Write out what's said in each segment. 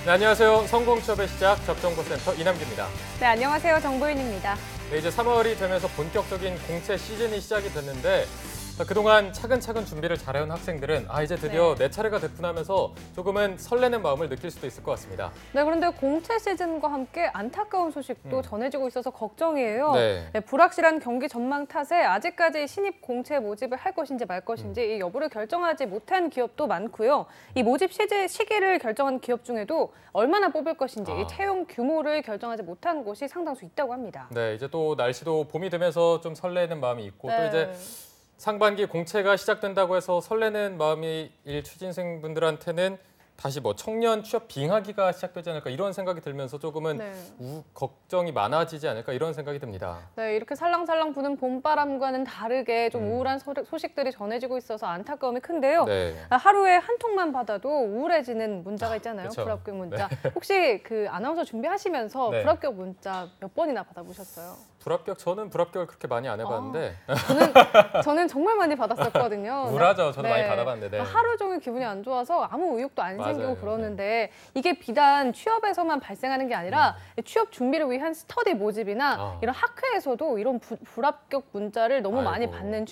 네, 안녕하세요. 성공취업의 시작 접정보센터 이남기입니다. 네, 안녕하세요. 정보윤입니다. 네, 이제 3월이 되면서 본격적인 공채 시즌이 시작이 됐는데 그동안 차근차근 준비를 잘해온 학생들은 이제 드디어 내 차례가 됐구나 하면서 조금은 설레는 마음을 느낄 수도 있을 것 같습니다. 네, 그런데 공채 시즌과 함께 안타까운 소식도 전해지고 있어서 걱정이에요. 네. 네, 불확실한 경기 전망 탓에 아직까지 신입 공채 모집을 할 것인지 말 것인지 이 여부를 결정하지 못한 기업도 많고요. 이 모집 시기를 결정한 기업 중에도 얼마나 뽑을 것인지 이 채용 규모를 결정하지 못한 곳이 상당수 있다고 합니다. 네, 이제 또 날씨도 봄이 되면서 좀 설레는 마음이 있고 또 네. 이제 상반기 공채가 시작된다고 해서 설레는 마음이 취준생분들한테는 다시 청년 취업 빙하기가 시작되지 않을까 이런 생각이 들면서 조금은 걱정이 많아지지 않을까 이런 생각이 듭니다. 네, 이렇게 살랑살랑 부는 봄바람과는 다르게 좀 우울한 소식들이 전해지고 있어서 안타까움이 큰데요. 네. 하루에 한 통만 받아도 우울해지는 문자가 있잖아요. 그쵸. 불합격 문자. 네. 혹시 그 아나운서 준비하시면서 네. 불합격 문자 몇 번이나 받아보셨어요? 저는 불합격을 그렇게 많이 안 해봤는데 저는 정말 많이 받았었거든요. 우울하죠. 저도 많이 받아봤는데. 네. 하루 종일 기분이 안 좋아서 아무 의욕도 안 생기고 맞아요. 그러는데 이게 비단 취업에서만 발생하는 게 아니라 취업 준비를 위한 스터디 모집이나 이런 학회에서도 이런 불합격 문자를 너무 많이 받는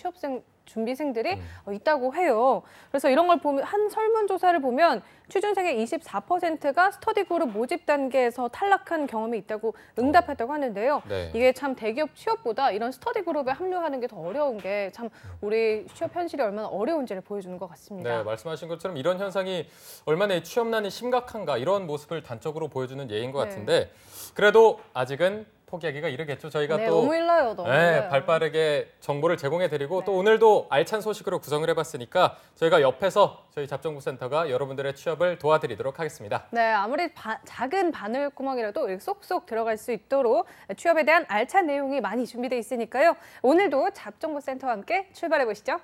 준비생들이 있다고 해요. 그래서 이런 걸 보면 한 설문조사를 보면 취준생의 24%가 스터디 그룹 모집 단계에서 탈락한 경험이 있다고 응답했다고 하는데요. 네. 이게 참 대기업 취업보다 이런 스터디 그룹에 합류하는 게 더 어려운 게 참 우리 취업 현실이 얼마나 어려운지를 보여주는 것 같습니다. 네, 말씀하신 것처럼 이런 현상이 얼마나 이 취업난이 심각한가 이런 모습을 단적으로 보여주는 예인 것 같은데 그래도 아직은 포기하기가 이르겠죠. 저희가 또 너무 일러요, 너무. 발빠르게 정보를 제공해드리고 또 오늘도 알찬 소식으로 구성을 해봤으니까 저희가 옆에서 저희 잡정부센터가 여러분들의 취업을 도와드리도록 하겠습니다. 네, 아무리 작은 바늘구멍이라도 쏙쏙 들어갈 수 있도록 취업에 대한 알찬 내용이 많이 준비되어 있으니까요. 오늘도 잡정부센터와 함께 출발해 보시죠.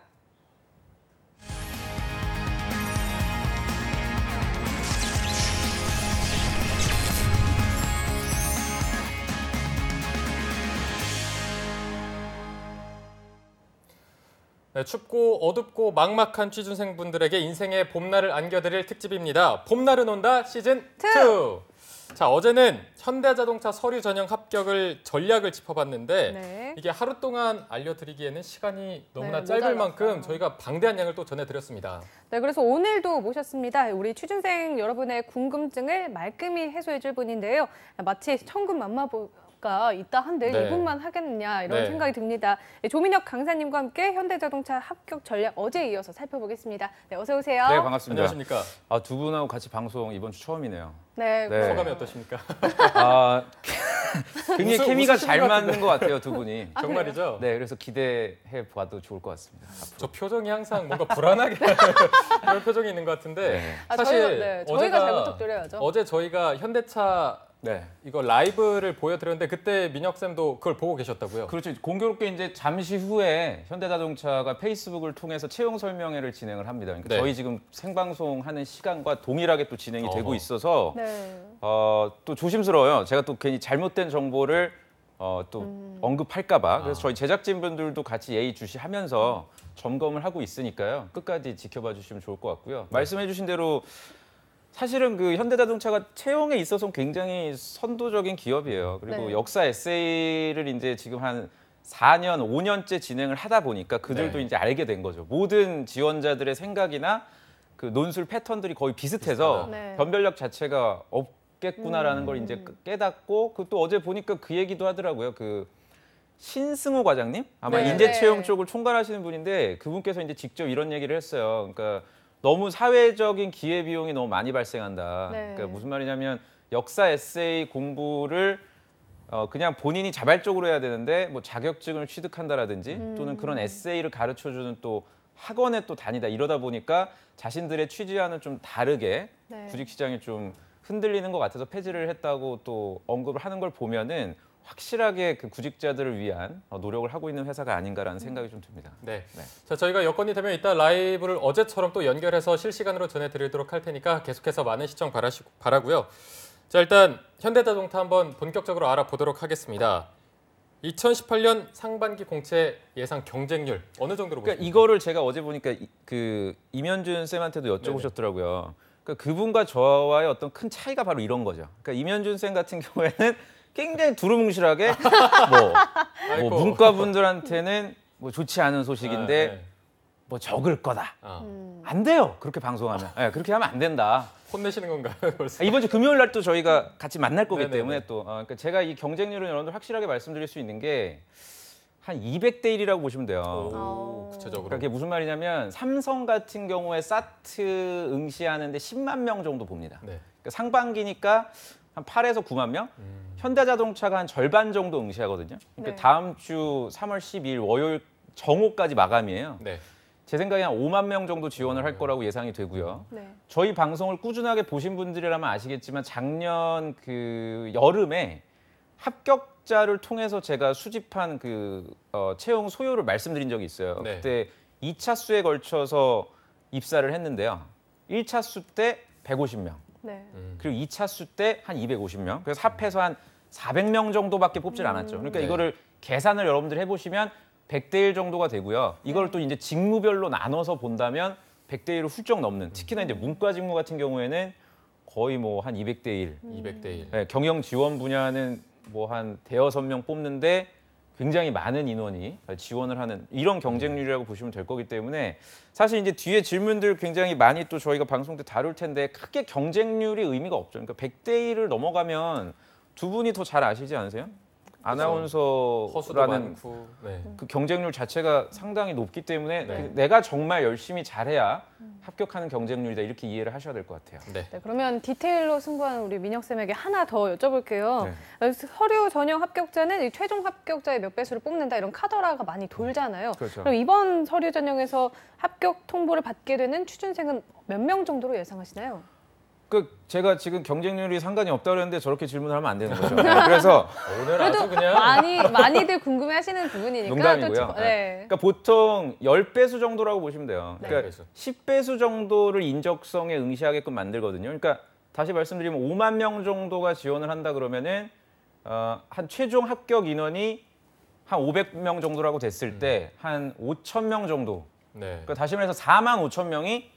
네, 춥고 어둡고 막막한 취준생분들에게 인생의 봄날을 안겨드릴 특집입니다. 봄날은 온다 시즌 2. 자, 어제는 현대자동차 서류 전형 합격을 전략을 짚어봤는데 이게 하루 동안 알려드리기에는 시간이 너무나 짧을 만큼 저희가 방대한 양을 또 전해드렸습니다. 네, 그래서 오늘도 모셨습니다. 우리 취준생 여러분의 궁금증을 말끔히 해소해줄 분인데요. 마치 천군만마가 있다 한들 이분만 하겠느냐 이런 생각이 듭니다. 조민혁 강사님과 함께 현대자동차 합격 전략 어제에 이어서 살펴보겠습니다. 네, 어서 오세요. 네, 반갑습니다. 안녕하십니까? 두 분하고 같이 방송 이번 주 처음이네요. 네. 소감이 어떠십니까? 굉장히 케미가 잘 맞는 것 같아요, 두 분이. 정말이죠? 네, 그래서 기대해 봐도 좋을 것 같습니다. 앞으로. 저 표정이 항상 뭔가 불안하게 그런 표정이 있는 것 같은데 사실 저희가 잘 부탁드려야죠. 어제 저희가 현대차 이거 라이브를 보여드렸는데 그때 민혁 쌤도 그걸 보고 계셨다고요? 그렇죠. 공교롭게 이제 잠시 후에 현대자동차가 페이스북을 통해서 채용 설명회를 진행을 합니다. 그러니까 저희 지금 생방송하는 시간과 동일하게 또 진행이 되고 있어서 또 조심스러워요. 제가 또 괜히 잘못된 정보를 또 언급할까봐. 그래서 저희 제작진분들도 같이 예의주시하면서 점검을 하고 있으니까요. 끝까지 지켜봐 주시면 좋을 것 같고요. 말씀해주신 대로. 사실은 그 현대자동차가 채용에 있어서 굉장히 선도적인 기업이에요. 그리고 역사 에세이를 이제 지금 한 4년, 5년째 진행을 하다 보니까 그들도 이제 알게 된 거죠. 모든 지원자들의 생각이나 그 논술 패턴들이 거의 비슷해서 변별력 자체가 없겠구나라는 걸 이제 깨닫고 또 어제 보니까 그 얘기도 하더라고요. 그 신승호 과장님? 아마 인재채용 쪽을 총괄하시는 분인데 그분께서 이제 직접 이런 얘기를 했어요. 그러니까 너무 사회적인 기회비용이 너무 많이 발생한다. 그러니까 무슨 말이냐면 역사 에세이 공부를 그냥 본인이 자발적으로 해야 되는데 뭐 자격증을 취득한다라든지 또는 그런 에세이를 가르쳐주는 또 학원에 또 다니다 이러다 보니까 자신들의 취지와는 좀 다르게 구직시장이 좀 흔들리는 것 같아서 폐지를 했다고 또 언급을 하는 걸 보면은 확실하게 그 구직자들을 위한 노력을 하고 있는 회사가 아닌가라는 생각이 좀 듭니다. 네. 자, 저희가 여건이 되면 이따 라이브를 어제처럼 또 연결해서 실시간으로 전해드리도록 할 테니까 계속해서 많은 시청 바라고요. 자, 일단 현대자동차 한번 본격적으로 알아보도록 하겠습니다. 2018년 상반기 공채 예상 경쟁률 어느 정도로 보십니까? 이거를 제가 어제 보니까 그 임현준 쌤한테도 여쭤보셨더라고요. 그러니까 그분과 저와의 어떤 큰 차이가 바로 이런 거죠. 그러니까 임현준 쌤 같은 경우에는 굉장히 두루뭉실하게 뭐 문과분들한테는 뭐 좋지 않은 소식인데 뭐 적을 거다. 안 돼요. 그렇게 방송하면. 네, 그렇게 하면 안 된다. 혼내시는 건가요? 벌써? 이번 주 금요일 날 또 저희가 같이 만날 거기 네네네. 때문에 또 그러니까 제가 이 경쟁률은 여러분들 확실하게 말씀드릴 수 있는 게 한 200대 1이라고 보시면 돼요. 오, 구체적으로. 그러니까 그게 무슨 말이냐면 삼성 같은 경우에 사트 응시하는데 10만 명 정도 봅니다. 네. 그러니까 상반기니까 한 8에서 9만 명? 현대자동차가 한 절반 정도 응시하거든요. 그러니까 네. 다음 주 3월 12일 월요일 정오까지 마감이에요. 네. 제 생각에 한 5만 명 정도 지원을 할 거라고 예상이 되고요. 네. 저희 방송을 꾸준하게 보신 분들이라면 아시겠지만 작년 그 여름에 합격자를 통해서 제가 수집한 그 채용 소요를 말씀드린 적이 있어요. 네. 그때 2차 수에 걸쳐서 입사를 했는데요. 1차 수 때 150명, 네. 그리고 2차 수 때 한 250명. 그래서 합해서 한 400명 정도밖에 뽑질 않았죠. 그러니까 네. 이거를 계산을 여러분들 해보시면 100대 1 정도가 되고요. 이걸 또 이제 직무별로 나눠서 본다면 100대 1을 훌쩍 넘는. 특히나 이제 문과 직무 같은 경우에는 거의 뭐 한 200대 1. 200대 1. 네, 경영 지원 분야는 뭐 한 대여섯 명 뽑는데 굉장히 많은 인원이 지원을 하는 이런 경쟁률이라고 보시면 될 거기 때문에 사실 이제 뒤에 질문들 굉장히 많이 또 저희가 방송 때 다룰 텐데 크게 경쟁률이 의미가 없죠. 그러니까 100대 1을 넘어가면 두 분이 더 잘 아시지 않으세요? 허수도 아나운서라는 많고. 네. 그 경쟁률 자체가 상당히 높기 때문에 네. 내가 정말 열심히 잘해야 합격하는 경쟁률이다 이렇게 이해를 하셔야 될 것 같아요. 네. 네, 그러면 디테일로 승부하는 우리 민혁 쌤에게 하나 더 여쭤볼게요. 서류 전형 합격자는 이 최종 합격자의 몇 배수를 뽑는다 이런 카더라가 많이 돌잖아요. 그렇죠. 그럼 이번 서류 전형에서 합격 통보를 받게 되는 취준생은 몇 명 정도로 예상하시나요? 그 제가 지금 경쟁률이 상관이 없다 그랬는데 저렇게 질문을 하면 안 되는 거죠. 그래서 오늘 아주 그냥 많이들 궁금해하시는 부분이니까. 농담이고요. 또, 네. 그러니까 보통 10배수 정도라고 보시면 돼요. 네. 그러니까 10배수 정도를 인적성에 응시하게끔 만들거든요. 그러니까 다시 말씀드리면 5만 명 정도가 지원을 한다 그러면은 한 최종 합격 인원이 한 500명 정도라고 됐을 때 한 5천 명 정도. 네. 그러니까 다시 말해서 4만 5천 명이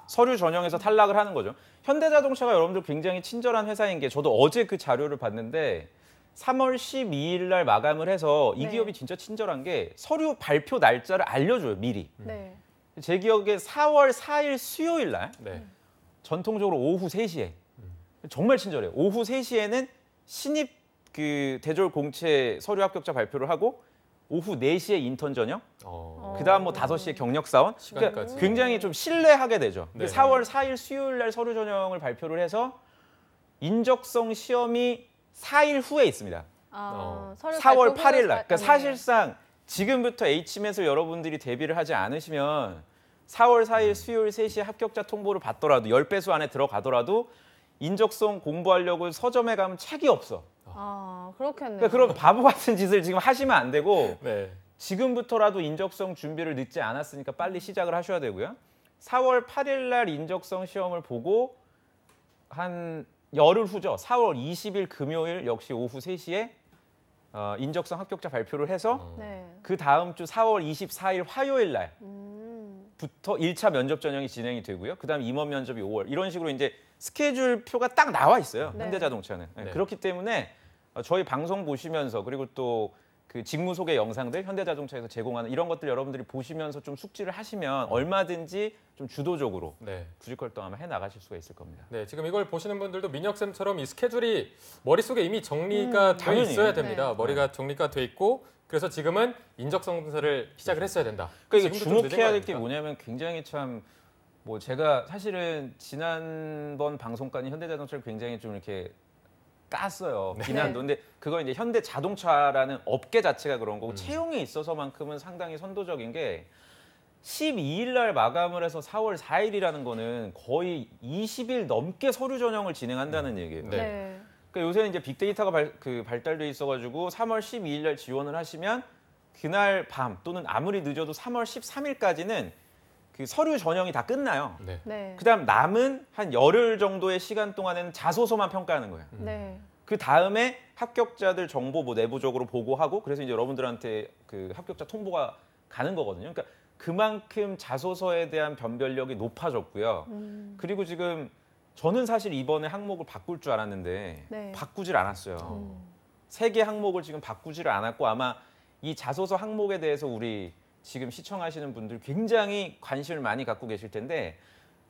서류 전형에서 탈락을 하는 거죠. 현대자동차가 여러분들 굉장히 친절한 회사인 게 저도 어제 그 자료를 봤는데 3월 12일 날 마감을 해서 이 네. 기업이 진짜 친절한 게 서류 발표 날짜를 알려줘요, 미리. 네. 제 기억에 4월 4일 수요일 날 네. 전통적으로 오후 3시에 정말 친절해요. 오후 3시에는 신입 그 대졸 공채 서류 합격자 발표를 하고 오후 4시에 인턴 전형, 그다음 뭐 5시에 경력 사원. 그러니까 시간까지. 굉장히 좀 신뢰하게 되죠. 네. 4월 4일 수요일 날 서류 전형을 발표를 해서 인적성 시험이 4일 후에 있습니다. 서류 4월 발표 8일 후 날. 그러니까 네. 사실상 지금부터 H팀에서 여러분들이 대비를 하지 않으시면 4월 4일 수요일 3시에 합격자 통보를 받더라도 10배수 안에 들어가더라도 인적성 공부하려고 서점에 가면 책이 없어. 그렇겠네요. 그러니까 그런 바보 같은 짓을 지금 하시면 안 되고 네. 지금부터라도 인적성 준비를 늦지 않았으니까 빨리 시작을 하셔야 되고요. 4월 8일 날 인적성 시험을 보고 한 열흘 후죠. 4월 20일 금요일 역시 오후 3시에 인적성 합격자 발표를 해서 네. 그 다음 주 4월 24일 화요일 날부터 1차 면접 전형이 진행이 되고요. 그다음 임원 면접이 5월. 이런 식으로 이제 스케줄표가 딱 나와 있어요. 네. 현대자동차는. 네. 그렇기 때문에 저희 방송 보시면서 그리고 또 그 직무 소개 영상들 현대자동차에서 제공하는 이런 것들 여러분들이 보시면서 좀 숙지를 하시면 얼마든지 좀 주도적으로 네. 구직활동 아마 해 나가실 수가 있을 겁니다. 네, 지금 이걸 보시는 분들도 민혁쌤처럼 이 스케줄이 머릿속에 이미 정리가 돼 당연히. 있어야 됩니다. 네. 머리가 정리가 돼 있고 그래서 지금은 인적성 검사를 시작을 했어야 된다. 그러니까 이게 지금도 좀 늦은 주목해야 거 될 게 아닙니까? 뭐냐면 굉장히 참 뭐 제가 사실은 지난번 방송까지 현대자동차를 굉장히 좀 이렇게 깠어요. 비난도. 근데 그건 이제 현대자동차라는 업계 자체가 그런 거고 채용에 있어서만큼은 상당히 선도적인 게 12일 날 마감을 해서 4월 4일이라는 거는 거의 20일 넘게 서류 전형을 진행한다는 얘기예요. 네. 네. 그러니까 요새는 이제 빅데이터가 발달돼 있어가지고 3월 12일 날 지원을 하시면 그날 밤 또는 아무리 늦어도 3월 13일까지는 그 서류 전형이 다 끝나요. 네. 네. 그다음 남은 한 열흘 정도의 시간 동안에는 자소서만 평가하는 거예요. 네. 그 다음에 합격자들 정보 뭐 내부적으로 보고하고 그래서 이제 여러분들한테 그 합격자 통보가 가는 거거든요. 그러니까 그만큼 자소서에 대한 변별력이 높아졌고요. 그리고 지금 저는 사실 이번에 항목을 바꿀 줄 알았는데 네. 바꾸질 않았어요. 3개 항목을 지금 바꾸지를 않았고 아마 이 자소서 항목에 대해서 우리 지금 시청하시는 분들 굉장히 관심을 많이 갖고 계실 텐데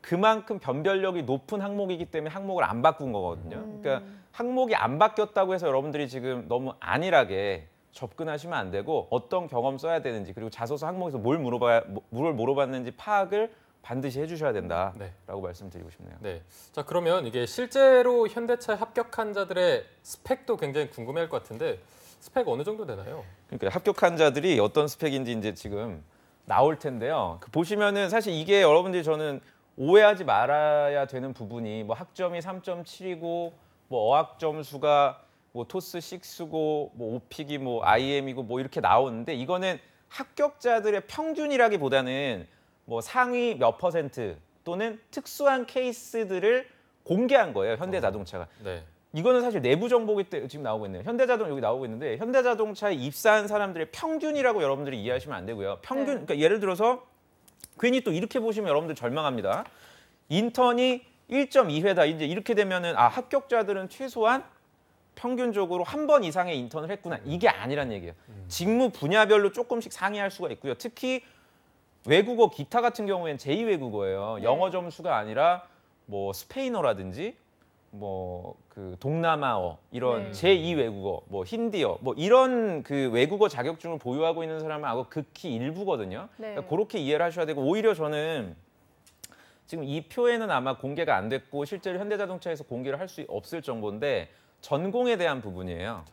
그만큼 변별력이 높은 항목이기 때문에 항목을 안 바꾼 거거든요. 그러니까 항목이 안 바뀌었다고 해서 여러분들이 지금 너무 안일하게 접근하시면 안 되고 어떤 경험 써야 되는지 그리고 자소서 항목에서 뭘 물어봤는지 파악을 반드시 해주셔야 된다라고 네. 말씀드리고 싶네요. 네. 자, 그러면 이게 실제로 현대차에 합격한 자들의 스펙도 굉장히 궁금해할 것 같은데 스펙 어느 정도 되나요? 그러니까 합격한 자들이 어떤 스펙인지 이제 지금 나올 텐데요. 보시면은 사실 이게 여러분들이 저는 오해하지 말아야 되는 부분이 뭐 학점이 3.7이고 뭐 어학 점수가 뭐 토스 6고 뭐 오픽이 뭐 IM이고 뭐 이렇게 나오는데 이거는 합격자들의 평균이라기보다는 뭐 상위 몇 퍼센트 또는 특수한 케이스들을 공개한 거예요. 현대자동차가. 네. 이거는 사실 내부 정보기 때문에 지금 나오고 있네요. 현대자동 여기 나오고 있는데 현대자동차에 입사한 사람들의 평균이라고 여러분들이 이해하시면 안 되고요. 평균 그러니까 예를 들어서 괜히 또 이렇게 보시면 여러분들 절망합니다. 인턴이 1.2회다. 이제 이렇게 되면은 아 합격자들은 최소한 평균적으로 한 번 이상의 인턴을 했구나. 이게 아니란 얘기예요. 직무 분야별로 조금씩 상이할 수가 있고요. 특히 외국어 기타 같은 경우에는 제2외국어예요. 네. 영어 점수가 아니라 뭐 스페인어라든지 뭐 그 동남아어 이런 네. 제2외국어, 뭐 힌디어 뭐 이런 그 외국어 자격증을 보유하고 있는 사람은 아고 극히 일부거든요. 네. 그러니까 그렇게 이해를 하셔야 되고 오히려 저는 지금 이 표에는 아마 공개가 안 됐고 실제로 현대자동차에서 공개를 할 수 없을 정도인데 전공에 대한 부분이에요.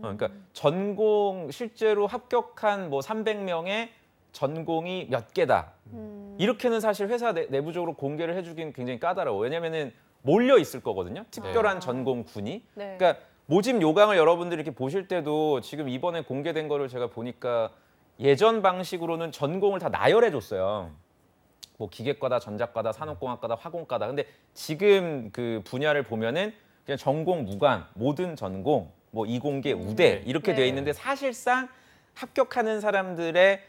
그러니까 전공 실제로 합격한 뭐 300명의 전공이 몇 개다. 이렇게는 사실 회사 내부적으로 공개를 해주긴 굉장히 까다로워. 왜냐면은 몰려 있을 거거든요. 특별한 전공군이. 네. 그러니까 모집 요강을 여러분들이 이렇게 보실 때도 지금 이번에 공개된 거를 제가 보니까 예전 방식으로는 전공을 다 나열해 줬어요. 뭐 기계과다, 전자과다, 산업공학과다, 화공과다. 근데 지금 그 분야를 보면은 그냥 전공 무관, 모든 전공, 뭐 이공계, 우대 이렇게 네. 돼 있는데 사실상 합격하는 사람들의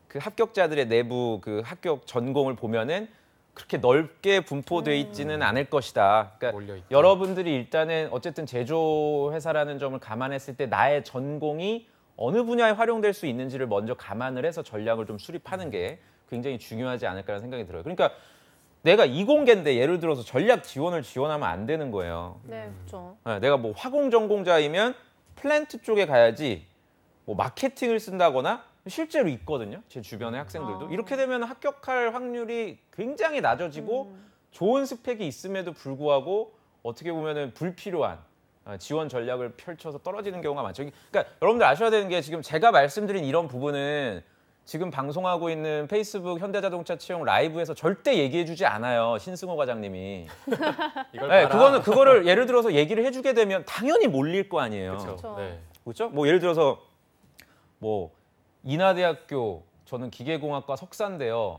그 합격자들의 내부 그 합격 전공을 보면은 그렇게 넓게 분포돼 있지는 않을 것이다. 그러니까 몰려있다. 여러분들이 일단은 어쨌든 제조회사라는 점을 감안했을 때 나의 전공이 어느 분야에 활용될 수 있는지를 먼저 감안을 해서 전략을 좀 수립하는 게 굉장히 중요하지 않을까라는 생각이 들어요. 그러니까 내가 이공계인데 예를 들어서 전략 지원을 지원하면 안 되는 거예요. 네, 그렇죠. 내가 뭐 화공 전공자이면 플랜트 쪽에 가야지 뭐 마케팅을 쓴다거나 실제로 있거든요. 제 주변의 학생들도. 이렇게 되면 합격할 확률이 굉장히 낮아지고 좋은 스펙이 있음에도 불구하고 어떻게 보면은 불필요한 지원 전략을 펼쳐서 떨어지는 경우가 많죠. 그러니까 여러분들 아셔야 되는 게 지금 제가 말씀드린 이런 부분은 지금 방송하고 있는 페이스북 현대자동차 채용 라이브에서 절대 얘기해주지 않아요. 신승호 과장님이. 이걸 네, 봐라. 그거를 예를 들어서 얘기를 해주게 되면 당연히 몰릴 거 아니에요. 그렇죠. 네. 그렇죠? 뭐 예를 들어서 뭐 인하대학교 저는 기계공학과 석사인데요.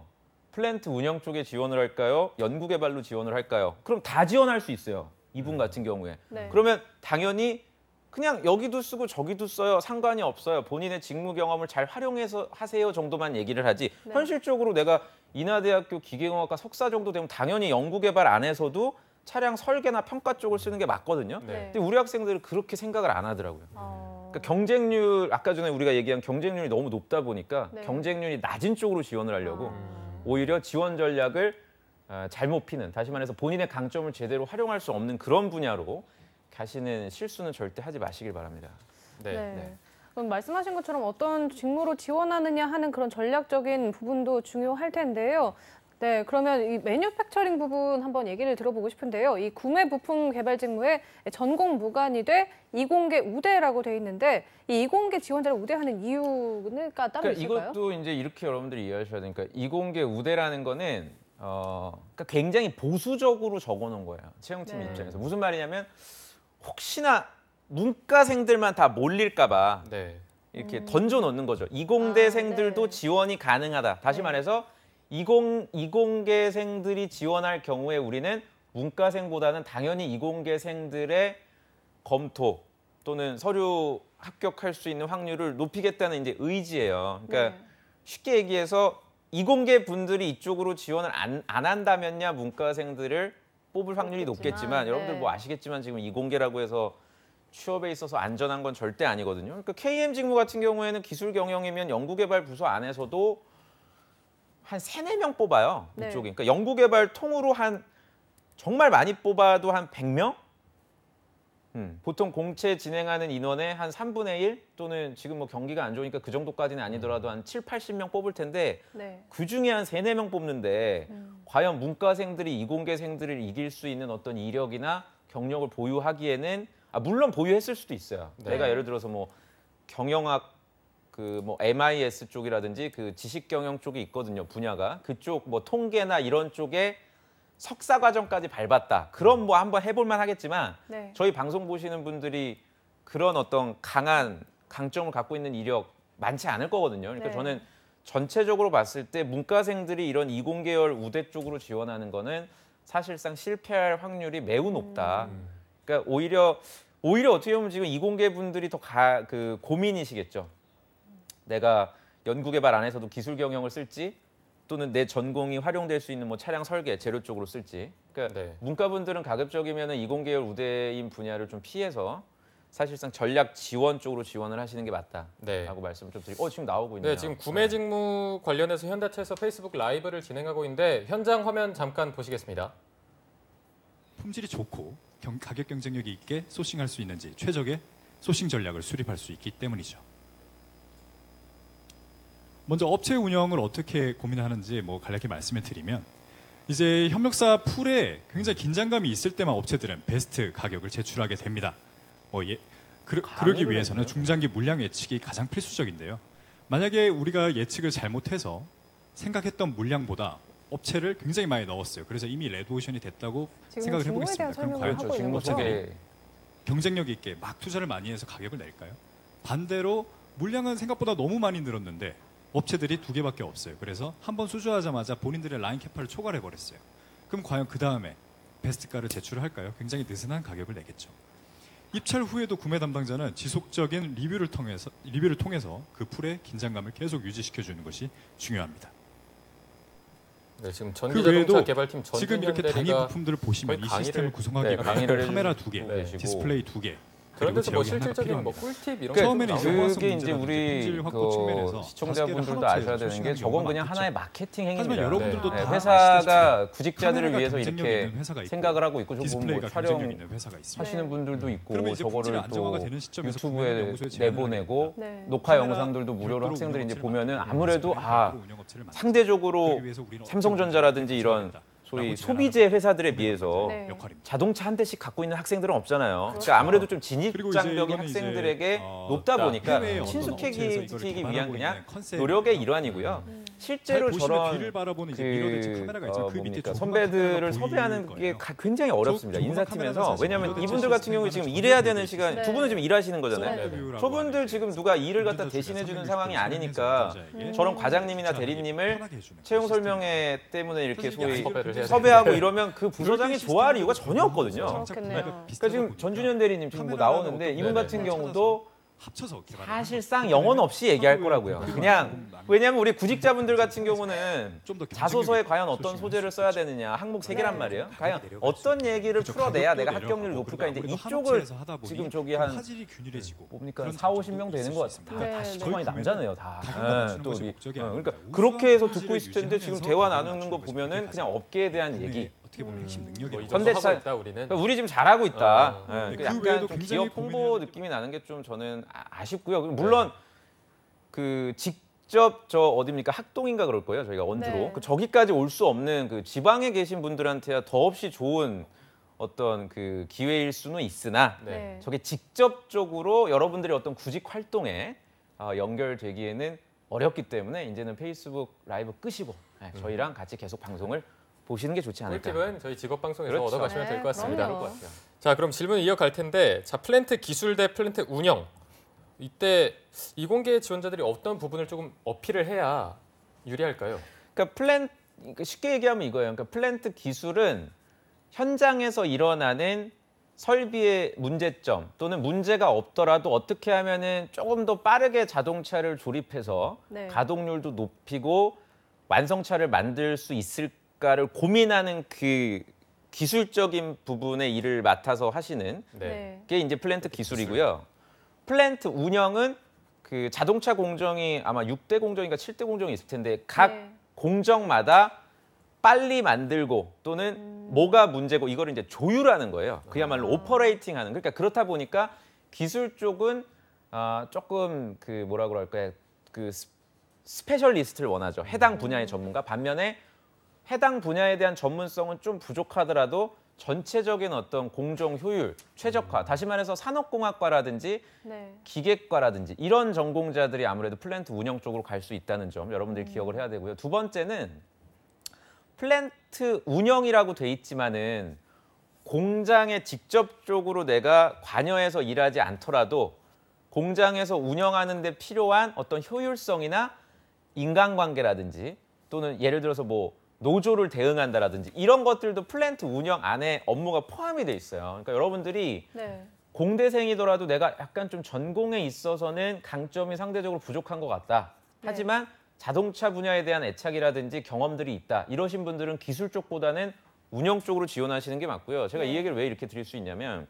플랜트 운영 쪽에 지원을 할까요? 연구개발로 지원을 할까요? 그럼 다 지원할 수 있어요. 이분 같은 경우에. 네. 그러면 당연히 그냥 여기도 쓰고 저기도 써요. 상관이 없어요. 본인의 직무 경험을 잘 활용해서 하세요 정도만 얘기를 하지. 네. 현실적으로 내가 인하대학교 기계공학과 석사 정도 되면 당연히 연구개발 안에서도 차량 설계나 평가 쪽을 쓰는 게 맞거든요. 네. 근데 우리 학생들은 그렇게 생각을 안 하더라고요. 어... 그러니까 경쟁률 아까 전에 우리가 얘기한 경쟁률이 너무 높다 보니까 네. 경쟁률이 낮은 쪽으로 지원을 하려고 오히려 지원 전략을 잘못 피는 다시 말해서 본인의 강점을 제대로 활용할 수 없는 그런 분야로 가시는 실수는 절대 하지 마시길 바랍니다. 네. 네. 그럼 말씀하신 것처럼 어떤 직무로 지원하느냐 하는 그런 전략적인 부분도 중요할 텐데요. 네, 그러면 이 매뉴팩처링 부분 한번 얘기를 들어보고 싶은데요. 이 구매 부품 개발 직무에 전공 무관이 돼 이공계 우대라고 돼 있는데 이 이공계 지원자를 우대하는 이유가 따로 그러니까 있을까요? 이것도 이제 이렇게 여러분들이 이해하셔야 되니까 이공계 우대라는 거는 그러니까 굉장히 보수적으로 적어놓은 거예요. 채용팀 네. 입장에서 무슨 말이냐면 혹시나 문과생들만 다 몰릴까봐 네. 이렇게 던져놓는 거죠. 이공대생들도 네. 지원이 가능하다. 다시 네. 말해서 이공계생들이 지원할 경우에 우리는 문과생보다는 당연히 이공계생들의 검토 또는 서류 합격할 수 있는 확률을 높이겠다는 이제 의지예요. 그러니까 네. 쉽게 얘기해서 이공계 분들이 이쪽으로 지원을 안 한다면야 문과생들을 뽑을 확률이 높겠지만 여러분들 뭐 아시겠지만 지금 이공계라고 해서 취업에 있어서 안전한 건 절대 아니거든요. 그러니까 KM 직무 같은 경우에는 기술 경영이면 연구개발 부서 안에서도 한 3-4명 뽑아요. 이쪽이. 그러니까 연구개발 통으로 한 정말 많이 뽑아도 한 100명? 보통 공채 진행하는 인원의 한 3분의 1 또는 지금 뭐 경기가 안 좋으니까 그 정도까지는 아니더라도 한 7-80명 뽑을 텐데 그중에 한 3-4명 뽑는데 과연 문과생들이 이공계생들을 이길 수 있는 어떤 이력이나 경력을 보유하기에는 물론 보유했을 수도 있어요. 내가 예를 들어서 뭐 경영학 그 뭐 MIS 쪽이라든지 그 지식경영 쪽이 있거든요. 분야가. 그쪽 뭐 통계나 이런 쪽에 석사 과정까지 밟았다. 그럼 뭐 한번 해볼만 하겠지만 저희 방송 보시는 분들이 그런 어떤 강점을 갖고 있는 이력 많지 않을 거거든요. 그러니까 저는 전체적으로 봤을 때 문과생들이 이런 이공계열 우대 쪽으로 지원하는 거는 사실상 실패할 확률이 매우 높다. 그러니까 오히려 어떻게 보면 지금 이공계 분들이 더 고민이시겠죠. 내가 연구개발 안에서도 기술 경영을 쓸지 또는 내 전공이 활용될 수 있는 뭐 차량 설계, 재료 쪽으로 쓸지. 그러니까 문과분들은 가급적이면 이공계열 우대인 분야를 좀 피해서 사실상 전략 지원 쪽으로 지원을 하시는 게 맞다라고 말씀을 좀 드리고 지금 나오고 있네요. 네, 지금 구매 직무 관련해서 현대차에서 페이스북 라이브를 진행하고 있는데 현장 화면 잠깐 보시겠습니다. 품질이 좋고 가격 경쟁력이 있게 소싱할 수 있는지 최적의 소싱 전략을 수립할 수 있기 때문이죠. 먼저 업체 운영을 어떻게 고민하는지 뭐 간략히 말씀을 드리면 이제 협력사 풀에 굉장히 긴장감이 있을 때만 업체들은 베스트 가격을 제출하게 됩니다. 그러기 위해서는 중장기 물량 예측이 가장 필수적인데요. 만약에 우리가 예측을 잘못해서 생각했던 물량보다 업체를 굉장히 많이 넣었어요. 그래서 이미 레드오션이 됐다고 생각을 해보겠습니다. 그럼 과연 업체들이 경쟁력 있게 막 투자를 많이 해서 가격을 낼까요? 반대로 물량은 생각보다 너무 많이 늘었는데 업체들이 2개밖에 없어요. 그래서 한번 수주하자마자 본인들의 라인 캐파를 초과해버렸어요. 그럼 과연 그 다음에 베스트가를 제출할까요? 굉장히 느슨한 가격을 내겠죠. 입찰 후에도 구매 담당자는 지속적인 리뷰를 통해서 그 풀의 긴장감을 계속 유지시켜주는 것이 중요합니다. 네, 지금 전기자동차 개발팀 지금 이렇게 단위 부품들을 보시면 이 시스템을 구성하기 위해 카메라 2개, 디스플레이 2개. 그런 데서 뭐 실질적인 뭐 꿀팁 이런 처음에는 그게 이제 우리 시청자분들도 아셔야 되는 게 저건 그냥 하나의 마케팅 행위입니다. 여러분들도 회사가 구직자들을 위해서 이렇게 생각을 하고 있고 뭐 촬영 하시는 분들도 있고 저거를 또 유튜브에 내보내고 녹화 영상들도 무료로 학생들이 이제 보면은 아무래도 상대적으로 삼성전자라든지 이런 소위 소비재 회사들에 비해서 자동차 한 대씩 갖고 있는 학생들은 없잖아요. 그러니까 아무래도 좀 진입장벽이 학생들에게 높다 보니까 친숙해지기 위한 그냥 노력의 일환이고요. 실제로 저런 선배들을 섭외하는 게 굉장히 어렵습니다. 인사팀에서. 왜냐하면 이분들 같은 경우에 지금 일해야 되는 시간, 두 분은 지금 일하시는 거잖아요. 저분들 지금 누가 일을 갖다 대신해주는 상황이 아니니까 저런 과장님이나 대리님을 채용 설명회 때문에 이렇게 소위 섭외하고 이러면 그 부서장이 좋아할 이유가 전혀 없거든요. 그러니까 지금 전준현 대리님 지금 뭐 나오는데 이분 같은 경우도 사실상 영혼 없이 얘기할 거라고요. 그냥 왜냐하면 우리 구직자분들 같은 경우는 자소서에 과연 어떤 소재를 써야 되느냐 항목 3개란 말이에요. 과연 어떤 얘기를 풀어내야 내가 합격률을 높을까. 이제 이쪽을 지금 저기 한 뭡니까 4-50명 되는 것 같습니다. 다 10초만이 남잖아요. 다. 또 우리 그러니까 그렇게 해서 듣고 있을 텐데 지금 대화 나누는 거 보면은 그냥 업계에 대한 얘기. 현대차 우리는 우리 지금 잘하고 있다. 그러니까 약간 좀 기업 홍보 느낌이 나는 게 좀 저는 아쉽고요. 물론 그 직접 저 어디입니까 학동인가 그럴 거예요. 저희가 원주로 그 저기까지 올 수 없는 그 지방에 계신 분들한테야 더없이 좋은 어떤 그 기회일 수는 있으나 저게 직접적으로 여러분들의 어떤 구직 활동에 연결되기에는 어렵기 때문에 이제는 페이스북 라이브 끄시고 저희랑 같이 계속 방송을 보시는 게 좋지 않을까. 꿀팁은 저희 직업방송에서 얻어가시면 될 것 같습니다. 자, 그럼 질문 이어갈 텐데, 자 플랜트 기술 대 플랜트 운영. 이때 이공계 지원자들이 어떤 부분을 조금 어필을 해야 유리할까요? 그러니까 쉽게 얘기하면 이거예요. 그러니까 플랜트 기술은 현장에서 일어나는 설비의 문제점 또는 문제가 없더라도 어떻게 하면은 조금 더 빠르게 자동차를 조립해서 가동률도 높이고 완성차를 만들 수 있을까를 고민하는 그 기술적인 부분의 일을 맡아서 하시는 게 이제 플랜트 기술이고요. 플랜트 운영은 그 자동차 공정이 아마 6대 공정인가 7대 공정이 있을 텐데 각 공정마다 빨리 만들고 또는 뭐가 문제고 이거를 이제 조율하는 거예요. 그야말로 오퍼레이팅하는. 그러니까 그렇다 보니까 기술 쪽은 조금 그 뭐라 그럴까요? 그 스페셜리스트를 원하죠. 해당 분야의 전문가. 반면에 해당 분야에 대한 전문성은 좀 부족하더라도 전체적인 어떤 공정 효율, 최적화, 다시 말해서 산업공학과라든지 기계과라든지 이런 전공자들이 아무래도 플랜트 운영 쪽으로 갈 수 있다는 점 여러분들이 기억을 해야 되고요. 두 번째는 플랜트 운영이라고 돼 있지만은 공장에 직접적으로 내가 관여해서 일하지 않더라도 공장에서 운영하는 데 필요한 어떤 효율성이나 인간관계라든지 또는 예를 들어서 뭐 노조를 대응한다라든지 이런 것들도 플랜트 운영 안에 업무가 포함이 돼 있어요. 그러니까 여러분들이 공대생이더라도 내가 약간 좀 전공에 있어서는 강점이 상대적으로 부족한 것 같다. 하지만 자동차 분야에 대한 애착이라든지 경험들이 있다. 이러신 분들은 기술 쪽보다는 운영 쪽으로 지원하시는 게 맞고요. 제가 이 얘기를 왜 이렇게 드릴 수 있냐면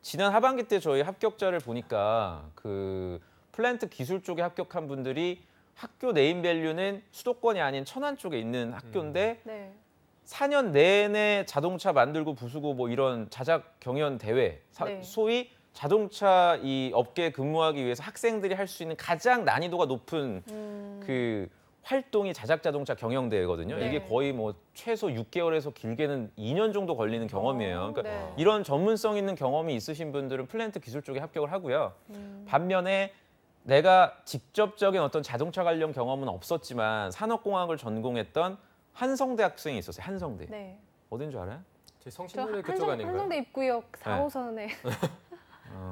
지난 하반기 때 저희 합격자를 보니까 그 플랜트 기술 쪽에 합격한 분들이 학교 네임밸류는 수도권이 아닌 천안 쪽에 있는 학교인데 4년 내내 자동차 만들고 부수고 뭐 이런 자작 경연 대회, 소위 자동차 이 업계에 근무하기 위해서 학생들이 할 수 있는 가장 난이도가 높은 그 활동이 자작 자동차 경영 대회거든요. 이게 거의 뭐 최소 6개월에서 길게는 2년 정도 걸리는 경험이에요. 그러니까 이런 전문성 있는 경험이 있으신 분들은 플랜트 기술 쪽에 합격을 하고요. 반면에 내가 직접적인 어떤 자동차 관련 경험은 없었지만 산업공학을 전공했던 한성대 학생이 있었어요. 한성대. 어딘 줄 알아요? 성신여대 그쪽 아닌가요? 한성대 입구역 4호선에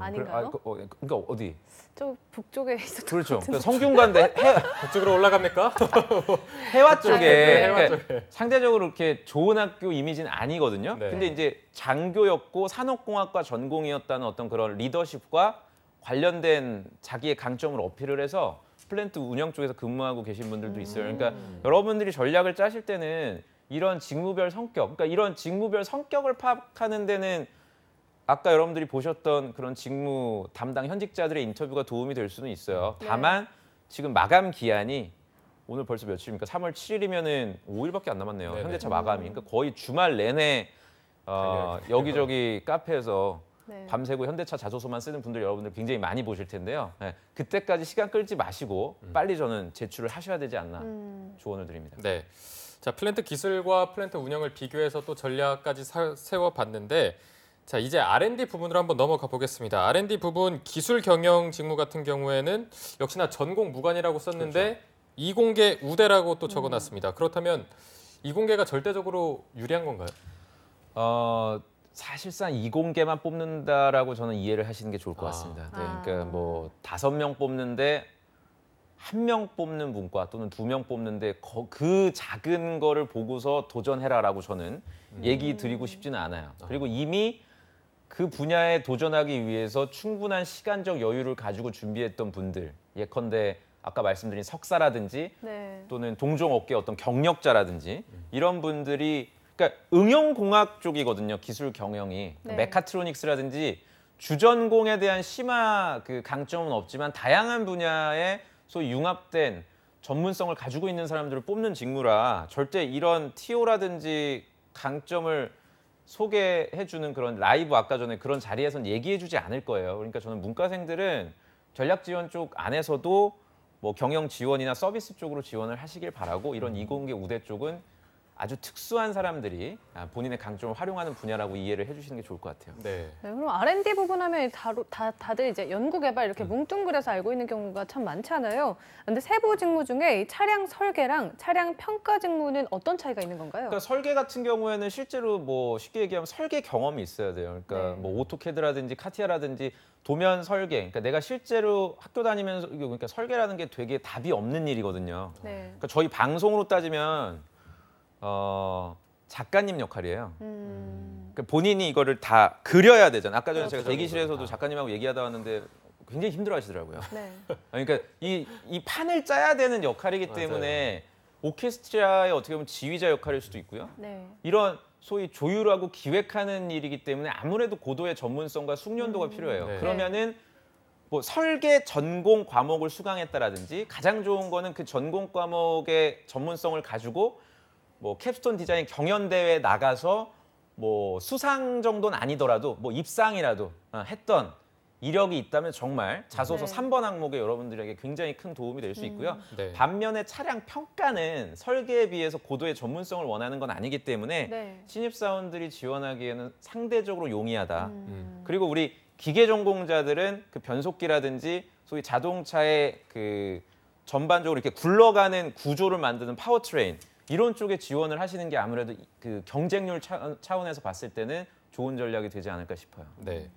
아닌가요? 그러니까 어디? 저 북쪽에 있었던 그렇죠. 그러니까 성균관대 북쪽으로 올라갑니까? 해화 쪽에 해화 그러니까 쪽에. 상대적으로 이렇게 좋은 학교 이미지는 아니거든요. 근데 이제 장교였고 산업공학과 전공이었다는 어떤 그런 리더십과 관련된 자기의 강점을 어필을 해서 플랜트 운영 쪽에서 근무하고 계신 분들도 있어요. 그러니까 여러분들이 전략을 짜실 때는 이런 직무별 성격, 그러니까 이런 직무별 성격을 파악하는 데는 아까 여러분들이 보셨던 그런 직무 담당 현직자들의 인터뷰가 도움이 될 수는 있어요. 다만 지금 마감 기한이 오늘 벌써 며칠입니까? 3월 7일이면은 5일밖에 안 남았네요. 현대차 마감이. 그러니까 거의 주말 내내 여기저기 카페에서 밤새고 현대차 자소서만 쓰는 분들 여러분들 굉장히 많이 보실 텐데요. 그때까지 시간 끌지 마시고 빨리 저는 제출을 하셔야 되지 않나 조언을 드립니다. 네. 자, 플랜트 기술과 플랜트 운영을 비교해서 또 전략까지 세워봤는데 자, 이제 R&D 부분으로 한번 넘어가 보겠습니다. R&D 부분 기술 경영 직무 같은 경우에는 역시나 전공 무관이라고 썼는데 이공계 우대라고 또 적어놨습니다. 그렇다면 이공계가 절대적으로 유리한 건가요? 사실상 이공계만 뽑는다라고 저는 이해를 하시는 게 좋을 것 같습니다. 그러니까 뭐 5명 뽑는데 1명 뽑는 분과 또는 2명 뽑는데 그 작은 거를 보고서 도전해라라고 저는 얘기 드리고 싶지는 않아요. 그리고 이미 그 분야에 도전하기 위해서 충분한 시간적 여유를 가지고 준비했던 분들, 예컨대 아까 말씀드린 석사라든지 또는 동종업계 어떤 경력자라든지 이런 분들이 그러니까 응용공학 쪽이거든요. 기술 경영이 메카트로닉스라든지 주전공에 대한 심화 그 강점은 없지만 다양한 분야에 소위 융합된 전문성을 가지고 있는 사람들을 뽑는 직무라 절대 이런 TO라든지 강점을 소개해주는 그런 라이브 아까 전에 그런 자리에선 얘기해주지 않을 거예요. 그러니까 저는 문과생들은 전략 지원 쪽 안에서도 뭐 경영 지원이나 서비스 쪽으로 지원을 하시길 바라고 이런 이공계 우대 쪽은 아주 특수한 사람들이 본인의 강점을 활용하는 분야라고 이해를 해주시는 게 좋을 것 같아요. 네, 그럼 R&D 부분 하면 다들 이제 연구개발 이렇게 뭉뚱그려서 알고 있는 경우가 참 많잖아요. 그런데 세부 직무 중에 이 차량 설계랑 차량 평가 직무는 어떤 차이가 있는 건가요? 그러니까 설계 같은 경우에는 실제로 뭐 쉽게 얘기하면 설계 경험이 있어야 돼요. 그러니까 뭐 오토캐드라든지 카티아라든지 도면 설계. 그러니까 내가 실제로 학교 다니면서 그러니까 설계라는 게 되게 답이 없는 일이거든요. 그러니까 저희 방송으로 따지면 작가님 역할이에요. 그러니까 본인이 이거를 다 그려야 되잖아요. 아까 전에 제가 대기실에서도 작가님하고 얘기하다 왔는데 굉장히 힘들어하시더라고요. 그러니까 이 판을 짜야 되는 역할이기 때문에 오케스트라의 어떻게 보면 지휘자 역할일 수도 있고요. 이런 소위 조율하고 기획하는 일이기 때문에 아무래도 고도의 전문성과 숙련도가 필요해요. 네. 그러면은 뭐 설계 전공 과목을 수강했다라든지 가장 좋은 거는 그 전공 과목의 전문성을 가지고 뭐 캡스톤 디자인 경연대회에 나가서 뭐 수상 정도는 아니더라도 뭐 입상이라도 했던 이력이 있다면 정말 자소서 네. 3번 항목에 여러분들에게 굉장히 큰 도움이 될 수 있고요. 네. 반면에 차량 평가는 설계에 비해서 고도의 전문성을 원하는 건 아니기 때문에 네. 신입사원들이 지원하기에는 상대적으로 용이하다. 그리고 우리 기계 전공자들은 그 변속기라든지 소위 자동차의 그 전반적으로 이렇게 굴러가는 구조를 만드는 파워트레인 이런 쪽에 지원을 하시는 게 아무래도 그 경쟁률 차원에서 봤을 때는 좋은 전략이 되지 않을까 싶어요. 네.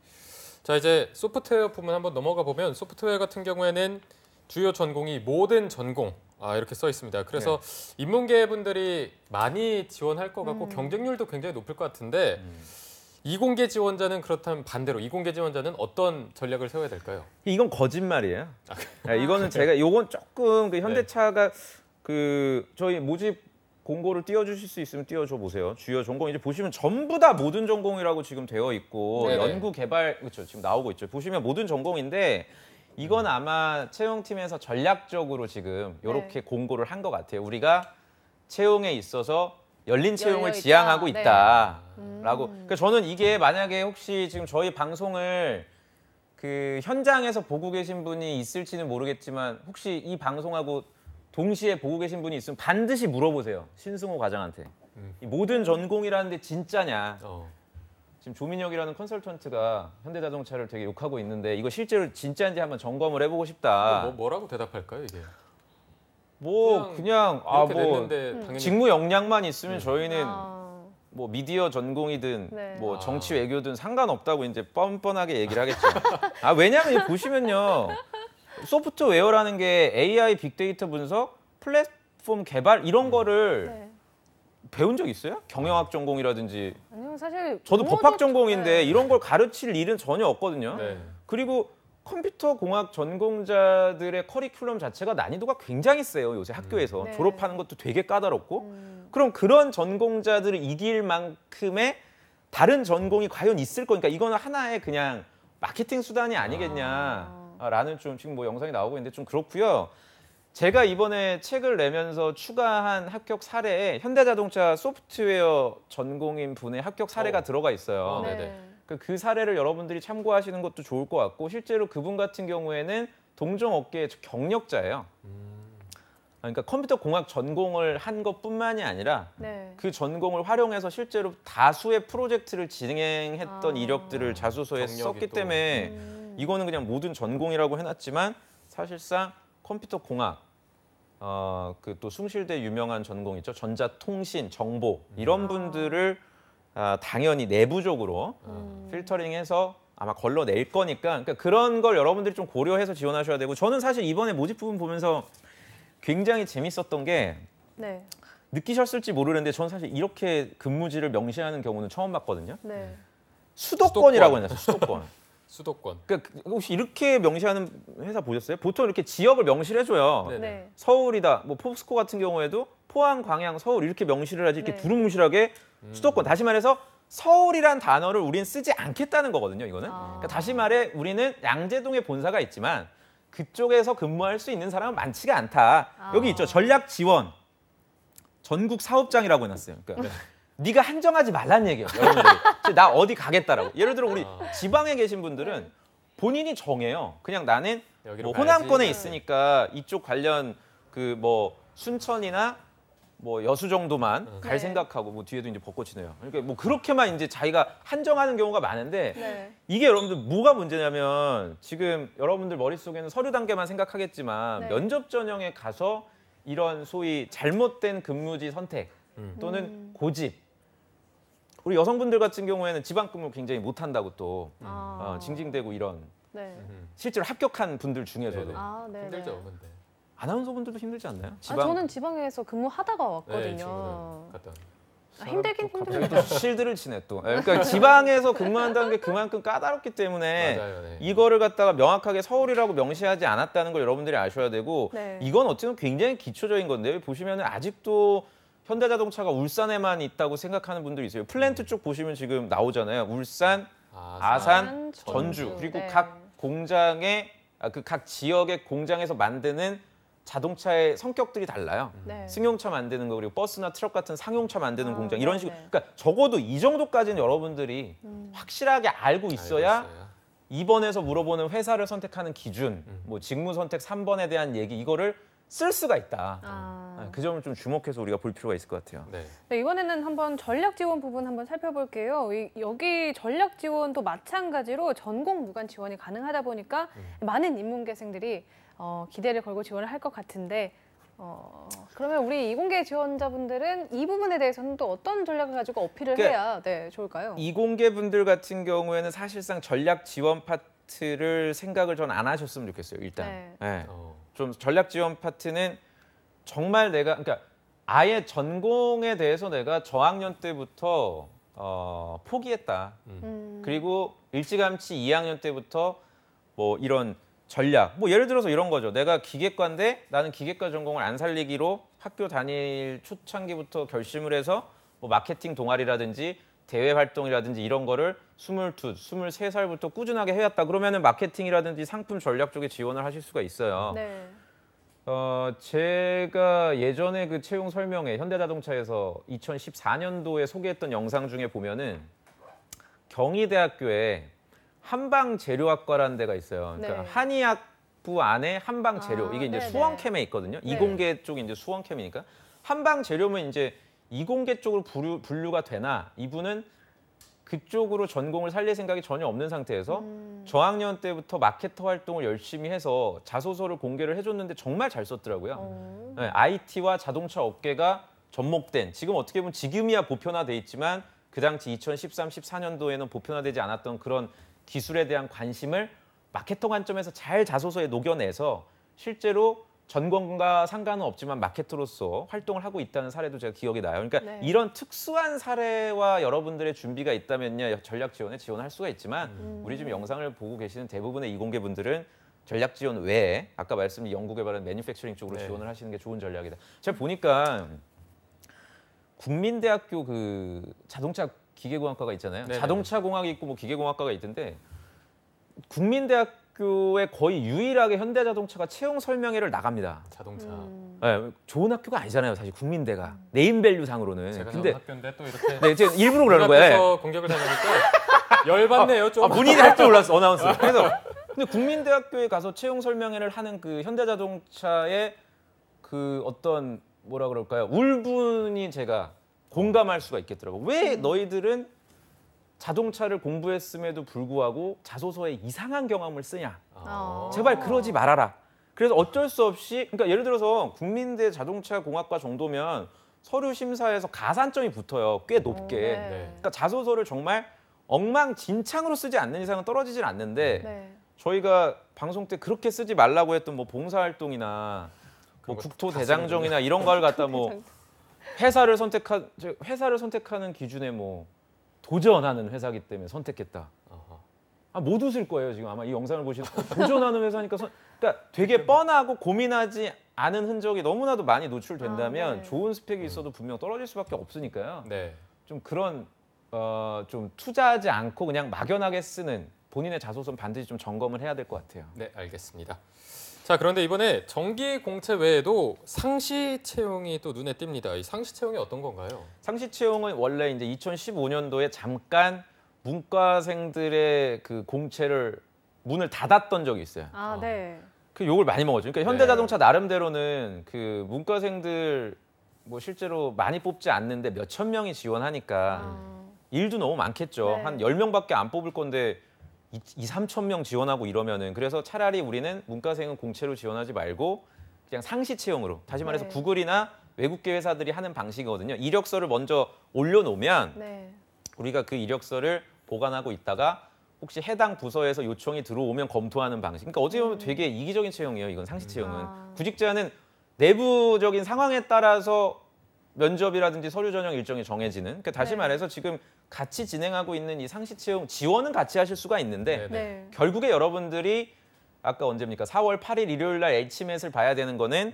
자, 이제 소프트웨어 부분 한번 넘어가 보면 소프트웨어 같은 경우에는 주요 전공이 모든 전공 이렇게 써 있습니다. 그래서 인문계 분들이 많이 지원할 것 같고 경쟁률도 굉장히 높을 것 같은데 이공계 지원자는 그렇다면 반대로 이공계 지원자는 어떤 전략을 세워야 될까요? 이건 거짓말이에요. 이거는 제가 요건 조금 그 현대차가 그 저희 모집 공고를 띄워주실 수 있으면 띄워줘 보세요. 주요 전공 이제 보시면 전부 다 모든 전공이라고 지금 되어 있고 네. 연구 개발 그렇죠 지금 나오고 있죠. 보시면 모든 전공인데 이건 아마 채용팀에서 전략적으로 지금 이렇게 공고를 한 것 같아요. 우리가 채용에 있어서 열린 채용을 열려있다. 지향하고 네. 있다라고. 그러니까 저는 이게 만약에 혹시 지금 저희 방송을 그 현장에서 보고 계신 분이 있을지는 모르겠지만 혹시 이 방송하고 동시에 보고 계신 분이 있으면 반드시 물어보세요. 신승호 과장한테. 이 모든 전공이라는데 진짜냐. 지금 조민혁이라는 컨설턴트가 현대자동차를 되게 욕하고 있는데 이거 실제로 진짜인지 한번 점검을 해보고 싶다. 뭐라고 대답할까요, 이게? 그냥 이렇게 뭐 냈는데 당연히 직무 역량만 있으면 저희는 뭐 미디어 전공이든 네. 뭐 정치 외교든 상관없다고 이제 뻔뻔하게 얘기를 하겠죠. 왜냐면 보시면요. 소프트웨어라는 게 AI 빅데이터 분석, 플랫폼 개발 이런 거를 네. 배운 적 있어요? 경영학 전공이라든지. 아니요, 사실 저도 영어도 법학 전공인데 네. 이런 걸 가르칠 일은 전혀 없거든요. 네. 그리고 컴퓨터 공학 전공자들의 커리큘럼 자체가 난이도가 굉장히 세요. 요새 학교에서. 네. 졸업하는 것도 되게 까다롭고. 그럼 그런 전공자들을 이길 만큼의 다른 전공이 과연 있을 거니까 이거는 하나의 그냥 마케팅 수단이 아니겠냐라는 좀 지금 뭐 영상이 나오고 있는데 좀 그렇고요. 제가 이번에 책을 내면서 추가한 합격 사례에 현대자동차 소프트웨어 전공인 분의 합격 사례가 들어가 있어요. 네네. 그 사례를 여러분들이 참고하시는 것도 좋을 것 같고 실제로 그분 같은 경우에는 동종 업계의 경력자예요. 그러니까 컴퓨터 공학 전공을 한 것뿐만이 아니라 네. 그 전공을 활용해서 실제로 다수의 프로젝트를 진행했던 이력들을 자소서에 썼기 경력이 또. 때문에 이거는 그냥 모든 전공이라고 해놨지만 사실상 컴퓨터 공학 그 또 숭실대 유명한 전공 있죠. 전자통신, 정보 이런 분들을 당연히 내부적으로 필터링해서 아마 걸러낼 거니까 그러니까 그런 걸 여러분들이 좀 고려해서 지원하셔야 되고 저는 사실 이번에 모집 부분 보면서 굉장히 재밌었던 게 네. 느끼셨을지 모르는데 저는 사실 이렇게 근무지를 명시하는 경우는 처음 봤거든요. 네. 수도권이라고 해놨어요. 수도권. 수도권. 그러니까 혹시 이렇게 명시하는 회사 보셨어요? 보통 이렇게 지역을 명시를 해줘요. 네. 네. 서울이다. 뭐 포스코 같은 경우에도 포항, 광양, 서울 이렇게 명시를 하지 이렇게 네. 두루뭉실하게 수도권. 다시 말해서 서울이란 단어를 우리는 쓰지 않겠다는 거거든요. 이거는. 그러니까 다시 말해 우리는 양재동에 본사가 있지만 그쪽에서 근무할 수 있는 사람은 많지가 않다. 여기 있죠. 전략 지원. 전국 사업장이라고 해놨어요. 그러니까 네가 한정하지 말란 얘기예요. 여러분들이. 나 어디 가겠다라고. 예를 들어 우리 지방에 계신 분들은 본인이 정해요. 그냥 나는 뭐 호남권에 있으니까 이쪽 관련 그 뭐 순천이나 뭐 여수 정도만 갈 네. 생각하고 뭐 뒤에도 이제 벚꽃이네요. 그러니까 뭐 그렇게만 이제 자기가 한정하는 경우가 많은데 네. 이게 여러분들 뭐가 문제냐면 지금 여러분들 머릿속에는 서류 단계만 생각하겠지만 네. 면접 전형에 가서 이런 소위 잘못된 근무지 선택 또는 고집 우리 여성분들 같은 경우에는 지방 근무 굉장히 못한다고 또 징징대고 이런 네. 실제로 합격한 분들 중에서도 네네. 네. 힘들죠, 근데. 아나운서 분들도 힘들지 않나요? 저는 지방에서 근무하다가 네, 왔거든요. 친구들 갔다 왔는데. 힘들긴 갑자기 힘들어요. 또 실드를 치네 또. 그러니까 지방에서 근무한다는 게 그만큼 까다롭기 때문에 맞아요, 네. 이거를 갖다가 명확하게 서울이라고 명시하지 않았다는 걸 여러분들이 아셔야 되고 네. 이건 어쨌든 굉장히 기초적인 건데요. 보시면 아직도 현대자동차가 울산에만 있다고 생각하는 분들이 있어요. 플랜트 쪽 보시면 지금 나오잖아요. 울산, 아산, 전주. 그리고 네. 각 공장의 각 지역의 공장에서 만드는 자동차의 성격들이 달라요. 네. 승용차 만드는 거 그리고 버스나 트럭 같은 상용차 만드는 공장 이런 식으로. 네. 그러니까 적어도 이 정도까지는 여러분들이 확실하게 알고 있어야 이번에서 물어보는 회사를 선택하는 기준, 뭐 직무 선택 3번에 대한 얘기 이거를 쓸 수가 있다. 그 점을 좀 주목해서 우리가 볼 필요가 있을 것 같아요. 네. 네, 이번에는 한번 전략 지원 부분 한번 살펴볼게요. 여기 전략 지원도 마찬가지로 전공 무관 지원이 가능하다 보니까 많은 인문계생들이 기대를 걸고 지원을 할 것 같은데 그러면 우리 이공계 지원자분들은 이 부분에 대해서는 또 어떤 전략을 가지고 어필을 해야 좋을까요? 이공계 분들 같은 경우에는 사실상 전략 지원 파트를 생각을 전 안 하셨으면 좋겠어요. 일단. 네. 좀 전략 지원 파트는 정말 그러니까 아예 전공에 대해서 내가 저학년 때부터 포기했다. 그리고 일찌감치 2학년 때부터 뭐 이런 전략, 뭐 예를 들어서 이런 거죠. 내가 기계과인데 나는 기계과 전공을 안 살리기로 학교 다닐 초창기부터 결심을 해서 뭐 마케팅 동아리라든지 대외 활동이라든지 이런 거를 22, 23살부터 꾸준하게 해왔다. 그러면은 마케팅이라든지 상품 전략 쪽에 지원을 하실 수가 있어요. 네. 제가 예전에 그 채용 설명회 현대자동차에서 2014년도에 소개했던 영상 중에 보면은 경희대학교에 한방재료학과라는 데가 있어요. 그러니까 한의학부 안에 한방재료 이게 이제 수원캠에 있거든요. 이공계 쪽이 이제 수원캠이니까 한방재료면 이제 이공계 쪽으로 분류가 되나 이분은 그쪽으로 전공을 살릴 생각이 전혀 없는 상태에서 저학년 때부터 마케터 활동을 열심히 해서 자소서를 공개를 해줬는데 정말 잘 썼더라고요. 네, IT와 자동차 업계가 접목된 지금 어떻게 보면 지금이야 보편화돼 있지만 그 당시 2013, 14년도에는 보편화되지 않았던 그런 기술에 대한 관심을 마케터 관점에서 잘 자소서에 녹여내서 실제로 전공과 상관은 없지만 마케터로서 활동을 하고 있다는 사례도 제가 기억이 나요. 그러니까 이런 특수한 사례와 여러분들의 준비가 있다면요 전략 지원에 지원할 수가 있지만 우리 지금 영상을 보고 계시는 대부분의 이공계 분들은 전략 지원 외에 아까 말씀드린 연구개발은 매니팩처링 쪽으로 지원을 하시는 게 좋은 전략이다. 제가 보니까 국민대학교 그 자동차 기계공학과가 있잖아요. 자동차공학이 있고 뭐 기계공학과가 있던데 국민대학교에 거의 유일하게 현대자동차가 채용 설명회를 나갑니다. 자동차. 네, 좋은 학교가 아니잖아요, 사실 국민대가 네임밸류 상으로는. 제가 근데 학교인데 또 이렇게 네, 제가 일부러 그러는 거예요. 공격을 당하니까 열받네요, 좀. 본인이 할 줄 몰랐어, 어나운서. 그래서 근데 국민대학교에 가서 채용 설명회를 하는 그 현대자동차의 그 어떤 뭐라 그럴까요? 울분이 제가 공감할 수가 있겠더라고요. 왜 너희들은 자동차를 공부했음에도 불구하고 자소서에 이상한 경험을 쓰냐. 제발 그러지 말아라. 그래서 어쩔 수 없이 그러니까 예를 들어서 국민대 자동차공학과 정도면 서류 심사에서 가산점이 붙어요. 꽤 높게. 그러니까 자소서를 정말 엉망진창으로 쓰지 않는 이상은 떨어지질 않는데 저희가 방송 때 그렇게 쓰지 말라고 했던 뭐 봉사활동이나 뭐 국토대장정이나 이런 걸 갖다 뭐 회사를 선택하는 기준에 뭐 도전하는 회사기 때문에 선택했다. 못 웃을 거예요 지금 아마 이 영상을 보시면 도전하는 회사니까 그러니까 되게 뻔하고 고민하지 않은 흔적이 너무나도 많이 노출된다면 좋은 스펙이 있어도 분명 떨어질 수밖에 없으니까요. 좀 그런 좀 투자하지 않고 그냥 막연하게 쓰는 본인의 자소서는 반드시 좀 점검을 해야 될 것 같아요. 네, 알겠습니다. 자, 그런데 이번에 정기 공채 외에도 상시 채용이 또 눈에 띕니다. 이 상시 채용이 어떤 건가요? 상시 채용은 원래 이제 2015년도에 잠깐 문과생들의 그 공채를 문을 닫았던 적이 있어요. 그 욕을 많이 먹었죠. 그러니까 현대자동차 나름대로는 그 문과생들 뭐 실제로 많이 뽑지 않는데 몇천 명이 지원하니까 일도 너무 많겠죠. 한 10명밖에 안 뽑을 건데 2~3천 명 지원하고 이러면은 그래서 차라리 우리는 문과생은 공채로 지원하지 말고 그냥 상시 채용으로 다시 말해서 구글이나 외국계 회사들이 하는 방식이거든요. 이력서를 먼저 올려놓으면 우리가 그 이력서를 보관하고 있다가 혹시 해당 부서에서 요청이 들어오면 검토하는 방식. 그러니까 어떻게 보면 되게 이기적인 채용이에요. 이건 상시 채용은. 구직자는 내부적인 상황에 따라서 면접이라든지 서류 전형 일정이 정해지는. 그러니까 다시 말해서 지금 같이 진행하고 있는 이 상시 채용 지원은 같이 하실 수가 있는데 결국에 여러분들이 아까 언제입니까? 4월 8일 일요일 날 HMS를 봐야 되는 거는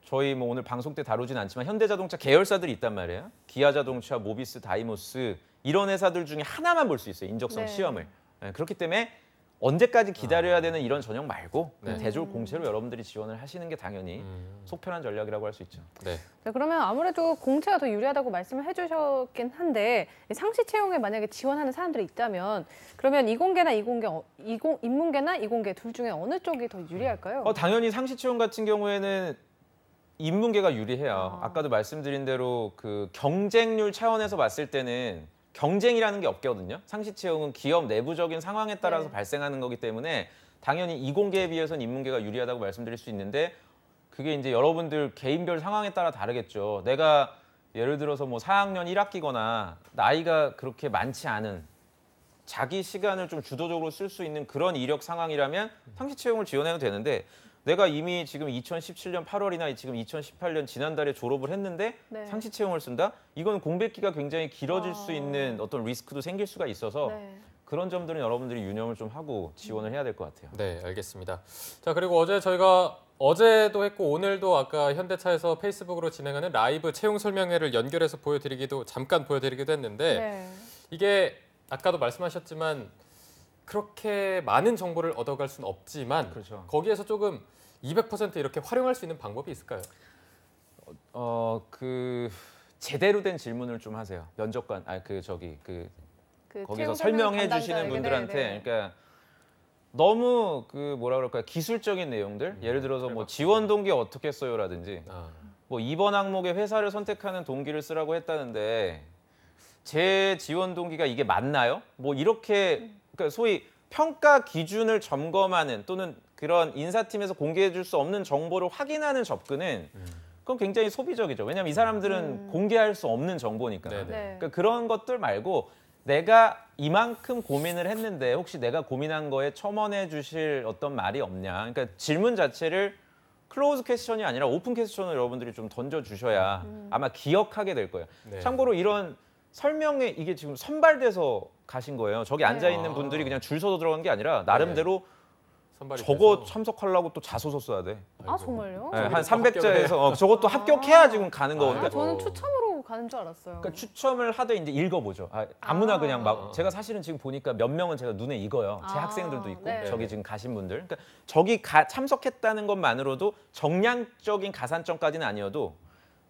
저희 뭐 오늘 방송 때 다루진 않지만 현대자동차 계열사들이 있단 말이에요. 기아자동차, 모비스, 다이모스 이런 회사들 중에 하나만 볼 수 있어요. 인적성 네. 시험을. 네, 그렇기 때문에 언제까지 기다려야 되는 이런 전형 말고 네. 대졸 공채로 여러분들이 지원을 하시는 게 당연히 속편한 전략이라고 할 수 있죠. 네. 네, 그러면 아무래도 공채가 더 유리하다고 말씀을 해주셨긴 한데 상시 채용에 만약에 지원하는 사람들이 있다면 그러면 이공계나 인문계나 이공계 둘 중에 어느 쪽이 더 유리할까요? 당연히 상시 채용 같은 경우에는 인문계가 유리해요. 아까도 말씀드린 대로 그 경쟁률 차원에서 봤을 때는 경쟁이라는 게 없거든요. 상시 채용은 기업 내부적인 상황에 따라서 네. 발생하는 거기 때문에 당연히 이공계에 비해서는 인문계가 유리하다고 말씀드릴 수 있는데 그게 이제 여러분들 개인별 상황에 따라 다르겠죠. 내가 예를 들어서 뭐 4학년 1학기거나 나이가 그렇게 많지 않은 자기 시간을 좀 주도적으로 쓸 수 있는 그런 이력 상황이라면 상시 채용을 지원해도 되는데 내가 이미 지금 2017년 8월이나 지금 2018년 지난달에 졸업을 했는데 네. 상시 채용을 쓴다? 이건 공백기가 굉장히 길어질 수 있는 어떤 리스크도 생길 수가 있어서 네. 그런 점들은 여러분들이 유념을 좀 하고 지원을 해야 될 것 같아요. 네, 알겠습니다. 자, 그리고 저희가 어제도 했고 오늘도 아까 현대차에서 페이스북으로 진행하는 라이브 채용 설명회를 연결해서 잠깐 보여드리기도 했는데 네. 이게 아까도 말씀하셨지만 그렇게 많은 정보를 얻어갈 수는 없지만 그렇죠. 거기에서 조금 200% 이렇게 활용할 수 있는 방법이 있을까요? 그 제대로 된 질문을 좀 하세요. 면접관, 그 거기서 채용 설명해 담당자에게. 주시는 분들한테 네. 그러니까 너무 기술적인 내용들 예를 들어서 뭐 지원 동기 어떻게 써요라든지 뭐 이번 항목에 회사를 선택하는 동기를 쓰라고 했다는데 제 지원 동기가 이게 맞나요? 뭐 이렇게 그러니까 소위 평가 기준을 점검하는 또는 그런 인사팀에서 공개해 줄 수 없는 정보를 확인하는 접근은 그건 굉장히 소비적이죠. 왜냐하면 이 사람들은 공개할 수 없는 정보니까. 네네. 네. 그러니까 그런 것들 말고 내가 이만큼 고민을 했는데 혹시 내가 고민한 거에 첨언해 주실 어떤 말이 없냐. 그러니까 질문 자체를 클로즈 퀘스천이 아니라 오픈 퀘스천을 여러분들이 좀 던져주셔야 아마 기억하게 될 거예요. 네. 참고로 이런 설명회 이게 지금 선발돼서 가신 거예요. 저기 앉아있는 분들이 그냥 줄 서서 들어간 게 아니라 나름대로 선발이 저거 돼서. 참석하려고 또 자소서 써야 돼. 아 정말요? 네, 한 합격을 300자에서 저것도 합격해야 지금 가는 거거든요. 아, 저는 추첨으로 가는 줄 알았어요. 그러니까 추첨을 하되 이제 읽어보죠. 아무나 그냥 막 제가 사실은 지금 보니까 몇 명은 제가 눈에 익어요. 제 학생들도 있고 네. 저기 지금 가신 분들. 그러니까 저기 참석했다는 것만으로도 정량적인 가산점까지는 아니어도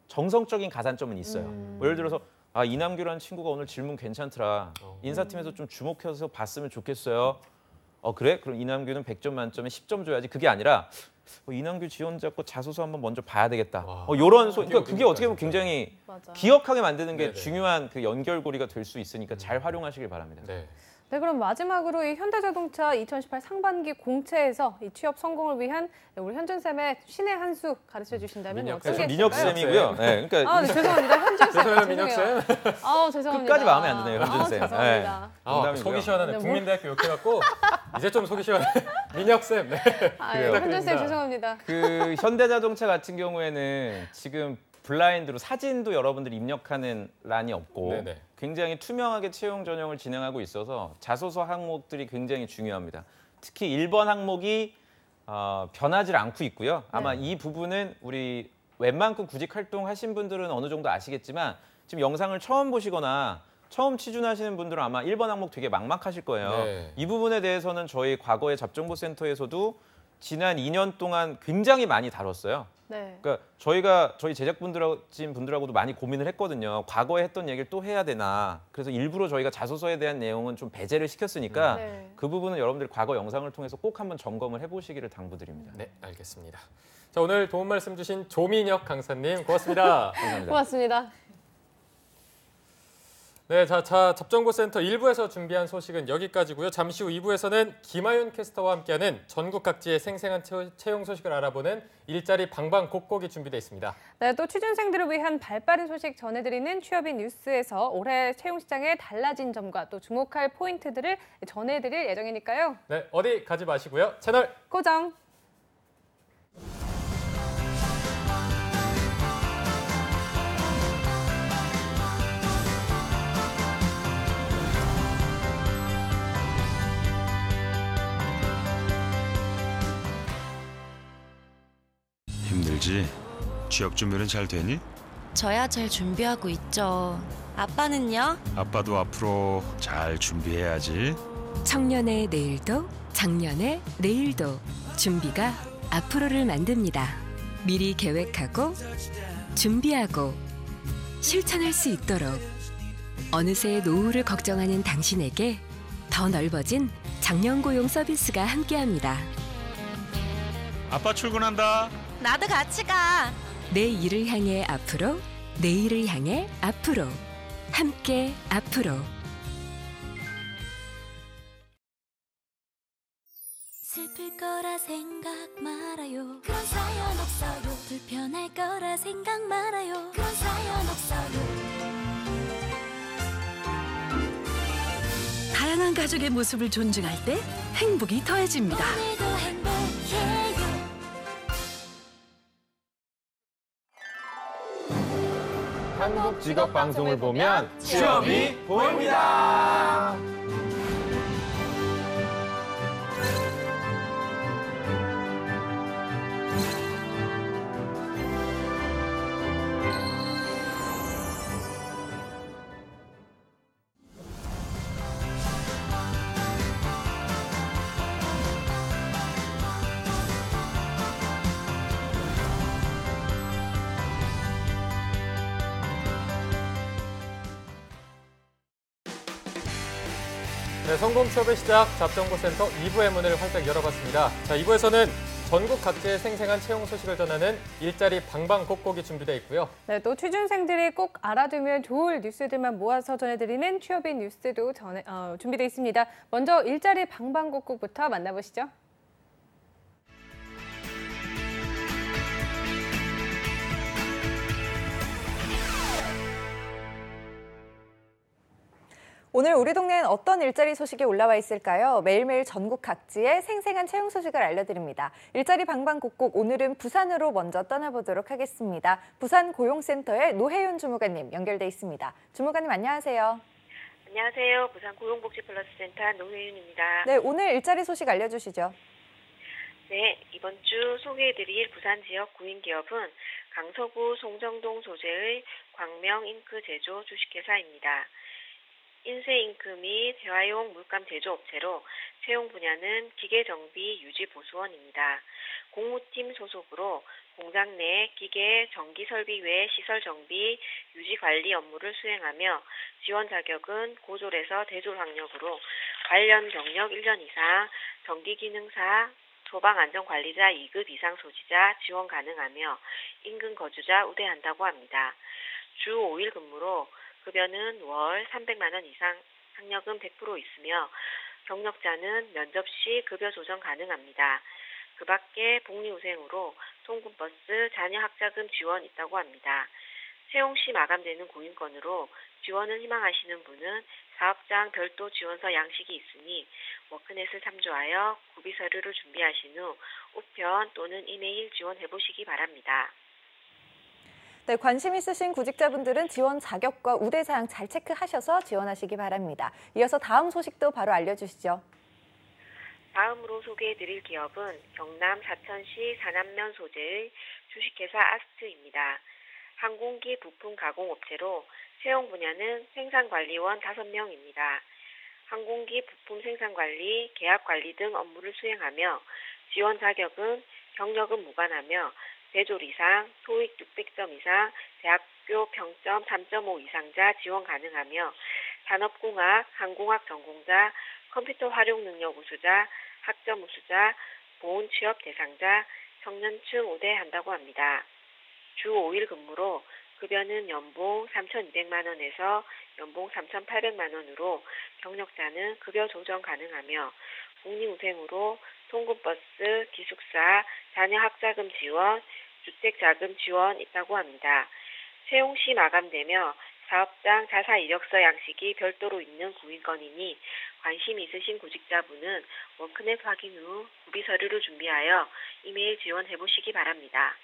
정성적인 가산점은 있어요. 뭐 예를 들어서 이남규라는 친구가 오늘 질문 괜찮더라. 인사팀에서 좀 주목해서 봤으면 좋겠어요. 그래? 그럼 이남규는 100점 만점에 10점 줘야지. 그게 아니라 이남규 지원자 거 자소서 한번 먼저 봐야 되겠다. 요런 그러니까 그게 어떻게 보면 굉장히 맞아. 기억하게 만드는 게 네네. 중요한 그 연결고리가 될 수 있으니까 잘 활용하시길 바랍니다. 네. 네, 그럼 마지막으로 이 현대자동차 2018 상반기 공채에서 이 취업 성공을 위한 우리 현준쌤의 신의 한 수 가르쳐 주신다면 민혁 어떤 게 쌤. 민혁 있을까요? 쌤이고요. 네, 그러니까 네, 죄송합니다. 현준쌤. 죄송해요, 민혁 쌤. 죄송합니다. 끝까지 마음에 안 드네요, 현준 쌤. 죄송합니다. 농담이고요. 속이 시원하네. 네, 국민대학교 욕해갖고 이제 좀 속이 시원해. 민혁 쌤. 네. 현준쌤 죄송합니다. 그 현대자동차 같은 경우에는 지금 블라인드로 사진도 여러분들이 입력하는 란이 없고 네네. 굉장히 투명하게 채용 전형을 진행하고 있어서 자소서 항목들이 굉장히 중요합니다. 특히 1번 항목이 변하지 않고 있고요. 아마 이 부분은 우리 웬만큼 구직 활동하신 분들은 어느 정도 아시겠지만 지금 영상을 처음 보시거나 처음 취준하시는 분들은 아마 1번 항목 되게 막막하실 거예요. 네. 이 부분에 대해서는 저희 과거의 잡정보센터에서도 지난 2년 동안 굉장히 많이 다뤘어요. 네. 그러니까 저희 제작분들하고도 많이 고민을 했거든요. 과거에 했던 얘기를 또 해야 되나. 그래서 일부러 저희가 자소서에 대한 내용은 좀 배제를 시켰으니까 네. 그 부분은 여러분들이 과거 영상을 통해서 꼭 한번 점검을 해보시기를 당부드립니다. 네, 알겠습니다. 자, 오늘 도움 말씀 주신 조민혁 강사님 고맙습니다. 감사합니다. 고맙습니다. 네, 자, 잡정보센터 1부에서 준비한 소식은 여기까지고요. 잠시 후 2부에서는 김하윤 캐스터와 함께하는 전국 각지의 생생한 채용 소식을 알아보는 일자리 방방곡곡이 준비되어 있습니다. 네, 또 취준생들을 위한 발빠른 소식 전해드리는 취업인 뉴스에서 올해 채용 시장에 달라진 점과 또 주목할 포인트들을 전해드릴 예정이니까요. 네, 어디 가지 마시고요. 채널 고정! 힘들지? 취업 준비는 잘 되니? 저야 잘 준비하고 있죠. 아빠는요? 아빠도 앞으로 잘 준비해야지. 청년의 내일도 작년의 내일도 준비가 앞으로를 만듭니다. 미리 계획하고 준비하고 실천할 수 있도록 어느새 노후를 걱정하는 당신에게 더 넓어진 장년고용 서비스가 함께합니다. 아빠 출근한다. 나도 같이 가. 내 일을 향해 앞으로, 내일을 향해 앞으로, 함께 앞으로. 슬플 거라 생각 말아요. 그런 사연 없어요. 불편할 거라 생각 말아요. 그런 사연 없어요. 다양한 가족의 모습을 존중할 때 행복이 더해집니다. 오늘도 행복해요. 한국 직업 방송을 보면 취업이 보입니다. 네, 성공 취업의 시작 잡정보센터 2부의 문을 활짝 열어봤습니다. 자, 2부에서는 전국 각지의 생생한 채용 소식을 전하는 일자리 방방곡곡이 준비되어 있고요. 네, 또 취준생들이 꼭 알아두면 좋을 뉴스들만 모아서 전해드리는 취업인 뉴스도 준비되어 있습니다. 먼저 일자리 방방곡곡부터 만나보시죠. 오늘 우리 동네엔 어떤 일자리 소식이 올라와 있을까요? 매일매일 전국 각지의 생생한 채용 소식을 알려드립니다. 일자리 방방곡곡, 오늘은 부산으로 먼저 떠나보도록 하겠습니다. 부산 고용센터의 노혜윤 주무관님 연결돼 있습니다. 주무관님 안녕하세요. 안녕하세요. 부산 고용복지플러스센터 노혜윤입니다. 네, 오늘 일자리 소식 알려주시죠. 네, 이번 주 소개해드릴 부산 지역 구인기업은 강서구 송정동 소재의 광명잉크 제조 주식회사입니다. 인쇄잉크 및 회화용 물감 제조업체로 채용 분야는 기계정비 유지보수원입니다. 공무팀 소속으로 공장 내 기계, 전기설비 외 시설 정비, 유지관리 업무를 수행하며 지원 자격은 고졸에서 대졸 학력으로 관련 경력 1년 이상, 전기기능사, 소방안전관리자 2급 이상 소지자 지원 가능하며 인근 거주자 우대한다고 합니다. 주 5일 근무로 급여는 월 300만 원 이상, 학력은 100% 있으며 경력자는 면접 시 급여 조정 가능합니다. 그 밖에 복리후생으로 통근버스, 자녀 학자금 지원 있다고 합니다. 채용 시 마감되는 구인권으로 지원을 희망하시는 분은 사업장 별도 지원서 양식이 있으니 워크넷을 참조하여 구비 서류를 준비하신 후 우편 또는 이메일 지원해보시기 바랍니다. 네, 관심 있으신 구직자분들은 지원 자격과 우대사항 잘 체크하셔서 지원하시기 바랍니다. 이어서 다음 소식도 바로 알려주시죠. 다음으로 소개해드릴 기업은 경남 사천시 사남면 소재의 주식회사 아스트입니다. 항공기 부품 가공업체로 채용 분야는 생산관리원 5명입니다. 항공기 부품 생산관리, 계약관리 등 업무를 수행하며 지원 자격은 경력은 무관하며 대졸 이상, 토익 600점 이상, 대학교 평점 3.5 이상자 지원 가능하며 산업공학, 항공학 전공자, 컴퓨터 활용 능력 우수자, 학점 우수자, 보훈 취업 대상자, 청년층 우대한다고 합니다. 주 5일 근무로 급여는 연봉 3,200만 원에서 연봉 3,800만 원으로 경력자는 급여 조정 가능하며 복리후생으로 통근버스, 기숙사, 자녀 학자금 지원, 주택자금 지원 있다고 합니다. 채용 시 마감되며 사업장 자사 이력서 양식이 별도로 있는 구인권이니 관심 있으신 구직자분은 워크넷 확인 후 구비 서류를 준비하여 이메일 지원해보시기 바랍니다.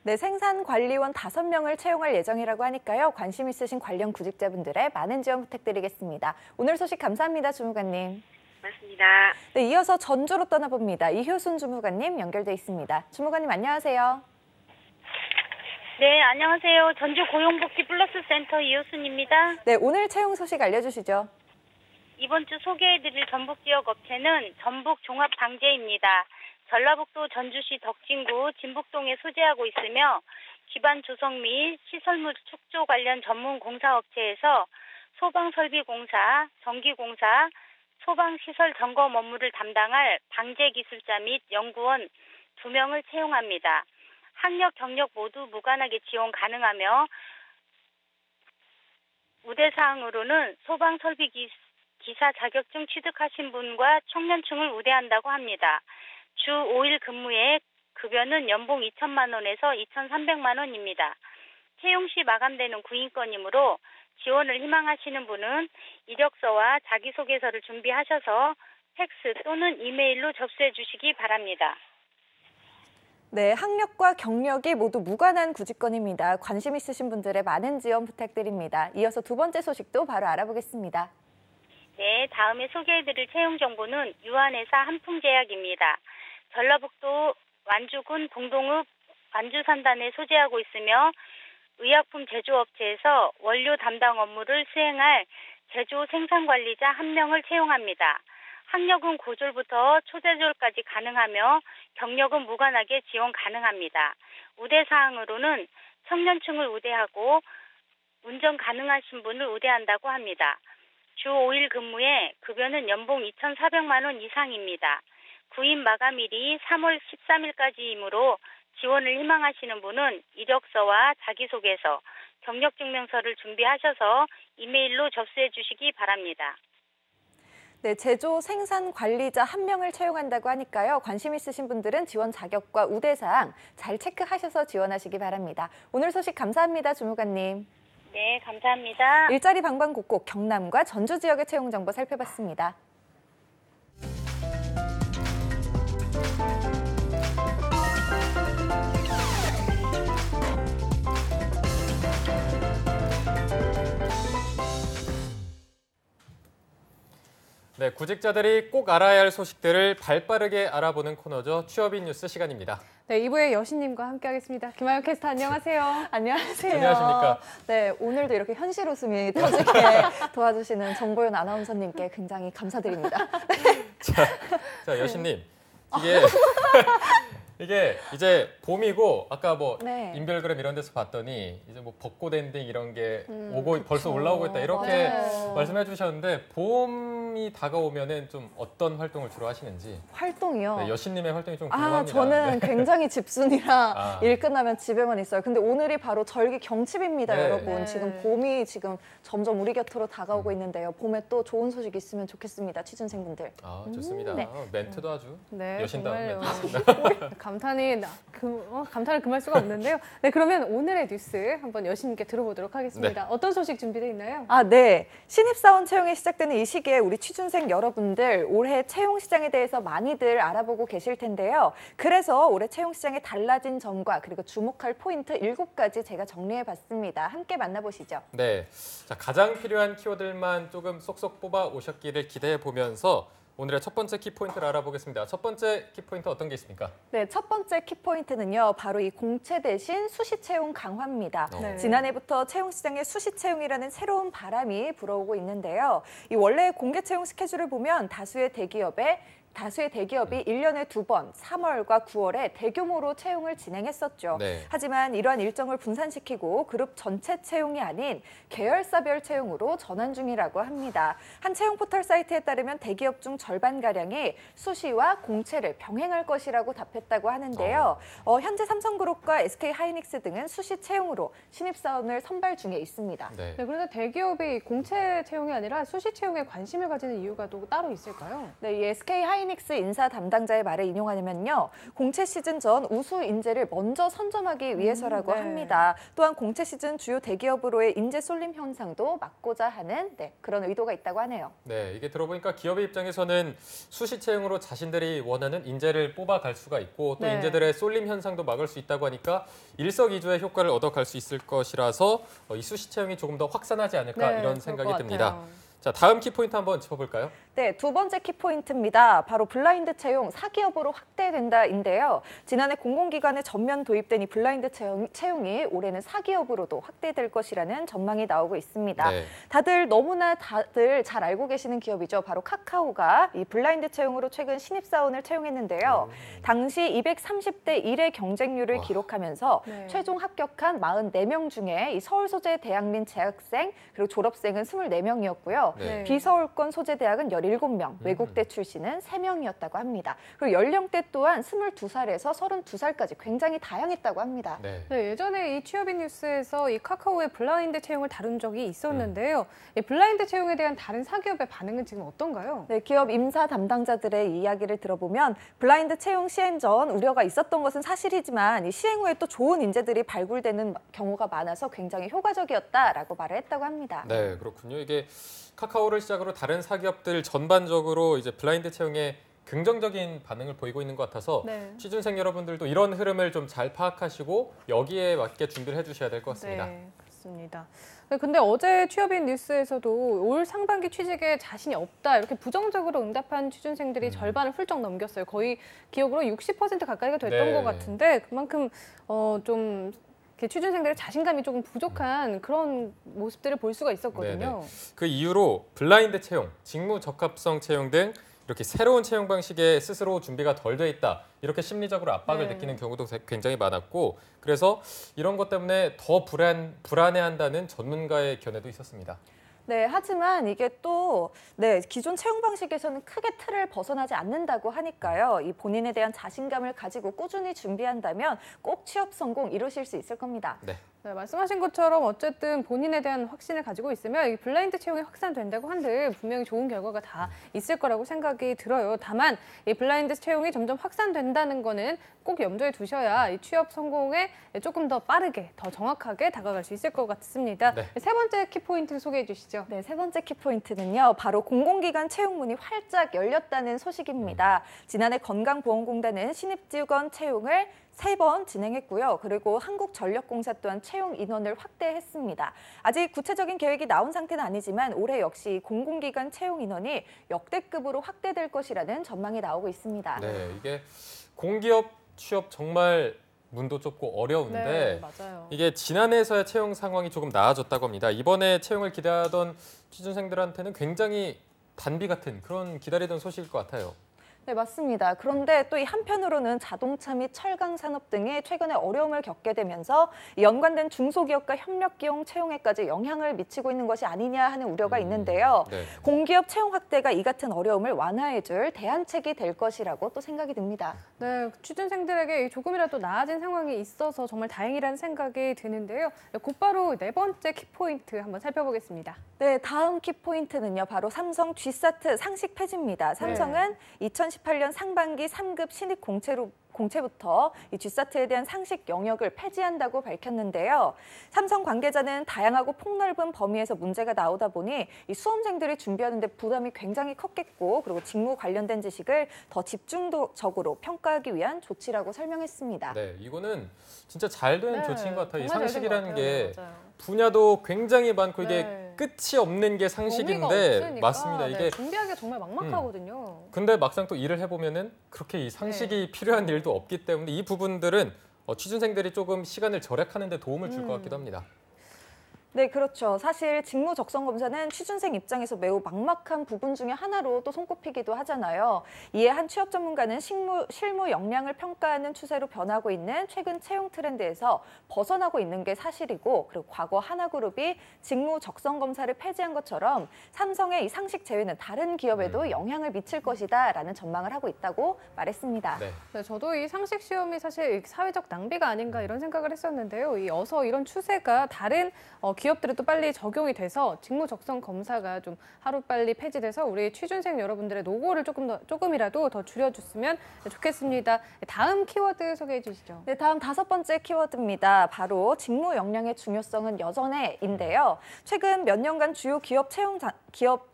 네, 생산관리원 5명을 채용할 예정이라고 하니까요. 관심 있으신 관련 구직자분들의 많은 지원 부탁드리겠습니다. 오늘 소식 감사합니다, 주무관님. 고맙습니다. 네, 이어서 전주로 떠나봅니다. 이효순 주무관님 연결돼 있습니다. 주무관님 안녕하세요. 네, 안녕하세요. 전주 고용복지 플러스 센터 이효순입니다. 네, 오늘 채용 소식 알려주시죠. 이번 주 소개해드릴 전북 지역 업체는 전북종합방재입니다. 전라북도 전주시 덕진구 진북동에 소재하고 있으며 기반 조성 및 시설물 축조 관련 전문 공사업체에서 소방설비공사, 전기공사, 소방시설 점검 업무를 담당할 방재기술자 및 연구원 2명을 채용합니다. 학력, 경력 모두 무관하게 지원 가능하며 우대사항으로는 소방설비기사 자격증 취득하신 분과 청년층을 우대한다고 합니다. 주 5일 근무에 급여는 연봉 2천만 원에서 2,300만 원입니다. 채용 시 마감되는 구인권이므로 지원을 희망하시는 분은 이력서와 자기소개서를 준비하셔서 팩스 또는 이메일로 접수해 주시기 바랍니다. 네, 학력과 경력이 모두 무관한 구직권입니다. 관심 있으신 분들의 많은 지원 부탁드립니다. 이어서 두 번째 소식도 바로 알아보겠습니다. 네, 다음에 소개해드릴 채용 정보는 유한회사 한풍제약입니다. 전라북도 완주군 봉동읍 완주산단에 소재하고 있으며 의약품 제조업체에서 원료 담당 업무를 수행할 제조 생산관리자 1명을 채용합니다. 학력은 고졸부터 초재졸까지 가능하며 경력은 무관하게 지원 가능합니다. 우대사항으로는 청년층을 우대하고 운전 가능하신 분을 우대한다고 합니다. 주 5일 근무에 급여는 연봉 2,400만 원 이상입니다. 구인 마감일이 3월 13일까지이므로 지원을 희망하시는 분은 이력서와 자기소개서, 경력증명서를 준비하셔서 이메일로 접수해 주시기 바랍니다. 네, 제조 생산 관리자 1명을 채용한다고 하니까요. 관심 있으신 분들은 지원 자격과 우대사항 잘 체크하셔서 지원하시기 바랍니다. 오늘 소식 감사합니다, 주무관님. 네, 감사합니다. 일자리 방방곡곡 경남과 전주 지역의 채용 정보 살펴봤습니다. 네, 구직자들이 꼭 알아야 할 소식들을 발빠르게 알아보는 코너죠. 취업인 뉴스 시간입니다. 네, 2부에 여신님과 함께하겠습니다. 김아영 캐스터 안녕하세요. 안녕하세요. 안녕하십니까. 네, 오늘도 이렇게 현실 웃음이 터지게 도와주시는 정보연 아나운서님께 굉장히 감사드립니다. 자, 여신님. 이게 이제 봄이고 아까 뭐 네. 인별그램 이런 데서 봤더니 이제 뭐 벚꽃 엔딩 이런 게 오고 벌써 올라오고 있다 이렇게 말씀해 주셨는데 봄이 다가오면은 좀 어떤 활동을 주로 하시는지. 활동이요? 네, 여신님의 활동이 좀 궁금합니다. 저는 네. 굉장히 집순이라 일 끝나면 집에만 있어요. 근데 오늘이 바로 절기 경칩입니다, 네. 여러분. 네. 지금 봄이 지금 점점 우리 곁으로 다가오고 있는데요. 봄에 또 좋은 소식 있으면 좋겠습니다, 취준생분들. 아, 좋습니다. 네. 멘트도 아주 네, 여신다운 정말요. 멘트입니다. 감탄을 금할 수가 없는데요. 네, 그러면 오늘의 뉴스 한번 여신님께 들어보도록 하겠습니다. 네. 어떤 소식 준비되어 있나요? 네. 신입사원 채용이 시작되는 이 시기에 우리 취준생 여러분들 올해 채용 시장에 대해서 많이들 알아보고 계실 텐데요. 그래서 올해 채용 시장에 달라진 점과 그리고 주목할 포인트 7가지 제가 정리해봤습니다. 함께 만나보시죠. 네, 자, 가장 필요한 키워드만 조금 쏙쏙 뽑아 오셨기를 기대해 보면서 오늘의 첫 번째 키포인트를 알아보겠습니다. 첫 번째 키포인트 어떤 게 있습니까? 네, 첫 번째 키포인트는요. 바로 이 공채 대신 수시 채용 강화입니다. 네. 지난해부터 채용 시장에 수시 채용이라는 새로운 바람이 불어오고 있는데요. 이 원래 공개 채용 스케줄을 보면 다수의 대기업이 1년에 2번, 3월과 9월에 대규모로 채용을 진행했었죠. 네. 하지만 이러한 일정을 분산시키고 그룹 전체 채용이 아닌 계열사별 채용으로 전환 중이라고 합니다. 한 채용 포털 사이트에 따르면 대기업 중 절반가량이 수시와 공채를 병행할 것이라고 답했다고 하는데요. 현재 삼성그룹과 SK하이닉스 등은 수시 채용으로 신입사원을 선발 중에 있습니다. 네. 네, 그런데 대기업이 공채 채용이 아니라 수시 채용에 관심을 가지는 이유가 또 따로 있을까요? 네, 이 SK하이닉스 인사 담당자의 말을 인용하면요. 공채 시즌 전 우수 인재를 먼저 선점하기 위해서라고 네. 합니다. 또한 공채 시즌 주요 대기업으로의 인재 쏠림 현상도 막고자 하는 그런 의도가 있다고 하네요. 네, 이게 들어보니까 기업의 입장에서는 수시 채용으로 자신들이 원하는 인재를 뽑아갈 수가 있고 또 네. 인재들의 쏠림 현상도 막을 수 있다고 하니까 일석이조의 효과를 얻어갈 수 있을 것이라서 이 수시 채용이 조금 더 확산하지 않을까 네, 이런 그럴 생각이 것 듭니다. 같아요. 자, 다음 키포인트 한번 짚어볼까요? 네, 두 번째 키포인트입니다. 바로 블라인드 채용 4기업으로 확대된다인데요. 지난해 공공기관에 전면 도입된 이 블라인드 채용이 올해는 4기업으로도 확대될 것이라는 전망이 나오고 있습니다. 네. 다들 잘 알고 계시는 기업이죠. 바로 카카오가 이 블라인드 채용으로 최근 신입사원을 채용했는데요. 당시 230대 1의 경쟁률을 기록하면서 네. 최종 합격한 44명 중에 이 서울 소재 대학민 재학생 그리고 졸업생은 24명이었고요. 네. 비서울권 소재 대학은 17명, 외국대 출신은 3명이었다고 합니다. 그리고 연령대 또한 22살에서 32살까지 굉장히 다양했다고 합니다. 네. 네, 예전에 이 취업인 뉴스에서 이 카카오의 블라인드 채용을 다룬 적이 있었는데요. 이 블라인드 채용에 대한 다른 사기업의 반응은 지금 어떤가요? 네, 기업 임사 담당자들의 이야기를 들어보면 블라인드 채용 시행 전 우려가 있었던 것은 사실이지만 이 시행 후에 또 좋은 인재들이 발굴되는 경우가 많아서 굉장히 효과적이었다라고 말을 했다고 합니다. 네, 그렇군요. 이게 카카오를 시작으로 다른 사기업들 전반적으로 이제 블라인드 채용에 긍정적인 반응을 보이고 있는 것 같아서 네. 취준생 여러분들도 이런 흐름을 좀 잘 파악하시고 여기에 맞게 준비를 해주셔야 될 것 같습니다. 네, 그렇습니다. 근데 어제 취업인 뉴스에서도 올 상반기 취직에 자신이 없다 이렇게 부정적으로 응답한 취준생들이 절반을 훌쩍 넘겼어요. 거의 기억으로 60% 가까이가 됐던 네. 것 같은데 그만큼 좀 취준생들의 자신감이 조금 부족한 그런 모습들을 볼 수가 있었거든요. 네네. 그 이유로 블라인드 채용, 직무 적합성 채용 등 이렇게 새로운 채용 방식에 스스로 준비가 덜 돼 있다. 이렇게 심리적으로 압박을 느끼는 경우도 굉장히 많았고 그래서 이런 것 때문에 더 불안해한다는 전문가의 견해도 있었습니다. 네, 하지만 이게 또 기존 채용 방식에서는 크게 틀을 벗어나지 않는다고 하니까요. 이 본인에 대한 자신감을 가지고 꾸준히 준비한다면 꼭 취업 성공 이루실 수 있을 겁니다. 네, 말씀하신 것처럼 어쨌든 본인에 대한 확신을 가지고 있으면 이 블라인드 채용이 확산된다고 한들 분명히 좋은 결과가 다 있을 거라고 생각이 들어요. 다만 이 블라인드 채용이 점점 확산된다는 거는 꼭 염두에 두셔야 이 취업 성공에 조금 더 빠르게, 더 정확하게 다가갈 수 있을 것 같습니다. 네. 세 번째 키포인트 소개해 주시죠. 네, 세 번째 키포인트는요. 바로 공공기관 채용문이 활짝 열렸다는 소식입니다. 지난해 건강보험공단은 신입직원 채용을 3번 진행했고요. 그리고 한국전력공사 또한 채용 인원을 확대했습니다. 아직 구체적인 계획이 나온 상태는 아니지만 올해 역시 공공기관 채용 인원이 역대급으로 확대될 것이라는 전망이 나오고 있습니다. 네, 이게 공기업 취업 정말 문도 좁고 어려운데 이게 지난해에서야 채용 상황이 조금 나아졌다고 합니다. 이번에 채용을 기대하던 취준생들한테는 굉장히 단비 같은 그런 기다리던 소식일 것 같아요. 네, 맞습니다. 그런데 또 이 한편으로는 자동차 및 철강 산업 등이 최근에 어려움을 겪게 되면서 연관된 중소기업과 협력기용 채용에까지 영향을 미치고 있는 것이 아니냐 하는 우려가 있는데요. 네. 공기업 채용 확대가 이 같은 어려움을 완화해줄 대안책이 될 것이라고 또 생각이 듭니다. 네, 취준생들에게 조금이라도 나아진 상황이 있어서 정말 다행이라는 생각이 드는데요. 곧바로 네 번째 키포인트 한번 살펴보겠습니다. 네, 다음 키포인트는요. 바로 삼성 G사트 상식 폐지입니다. 삼성은 2018년 상반기 3급 신입 공채부터 이 G사트에 대한 상식 영역을 폐지한다고 밝혔는데요. 삼성 관계자는 다양하고 폭넓은 범위에서 문제가 나오다 보니 이 수험생들이 준비하는 데 부담이 굉장히 컸겠고 그리고 직무 관련된 지식을 더 집중적으로 평가하기 위한 조치라고 설명했습니다. 네, 이거는 진짜 잘 된 조치인 것 같아요. 이 상식이라는 게 분야도 굉장히 많고 이게 끝이 없는 게 상식인데 맞습니다. 이게 준비하기가 정말 막막하거든요. 근데 막상 또 일을 해보면은 그렇게 이 상식이 필요한 일도 없기 때문에 이 부분들은 취준생들이 조금 시간을 절약하는 데 도움을 줄 것 같기도 합니다. 네, 그렇죠. 사실 직무 적성 검사는 취준생 입장에서 매우 막막한 부분 중에 하나로 또 손꼽히기도 하잖아요. 이에 한 취업 전문가는 실무 역량을 평가하는 추세로 변하고 있는 최근 채용 트렌드에서 벗어나고 있는 게 사실이고 그리고 과거 하나그룹이 직무 적성 검사를 폐지한 것처럼 삼성의 이 상식 제외는 다른 기업에도 영향을 미칠 것이다라는 전망을 하고 있다고 말했습니다. 네, 저도 이 상식 시험이 사실 사회적 낭비가 아닌가 이런 생각을 했었는데요. 어서 이런 추세가 다른 기업들에도 빨리 적용이 돼서 직무 적성 검사가 좀 하루빨리 폐지돼서 우리 취준생 여러분들의 노고를 조금이라도 더 줄여줬으면 좋겠습니다. 다음 키워드 소개해 주시죠. 네, 다음 5번째 키워드입니다. 바로 직무 역량의 중요성은 여전해인데요. 최근 몇 년간 주요 기업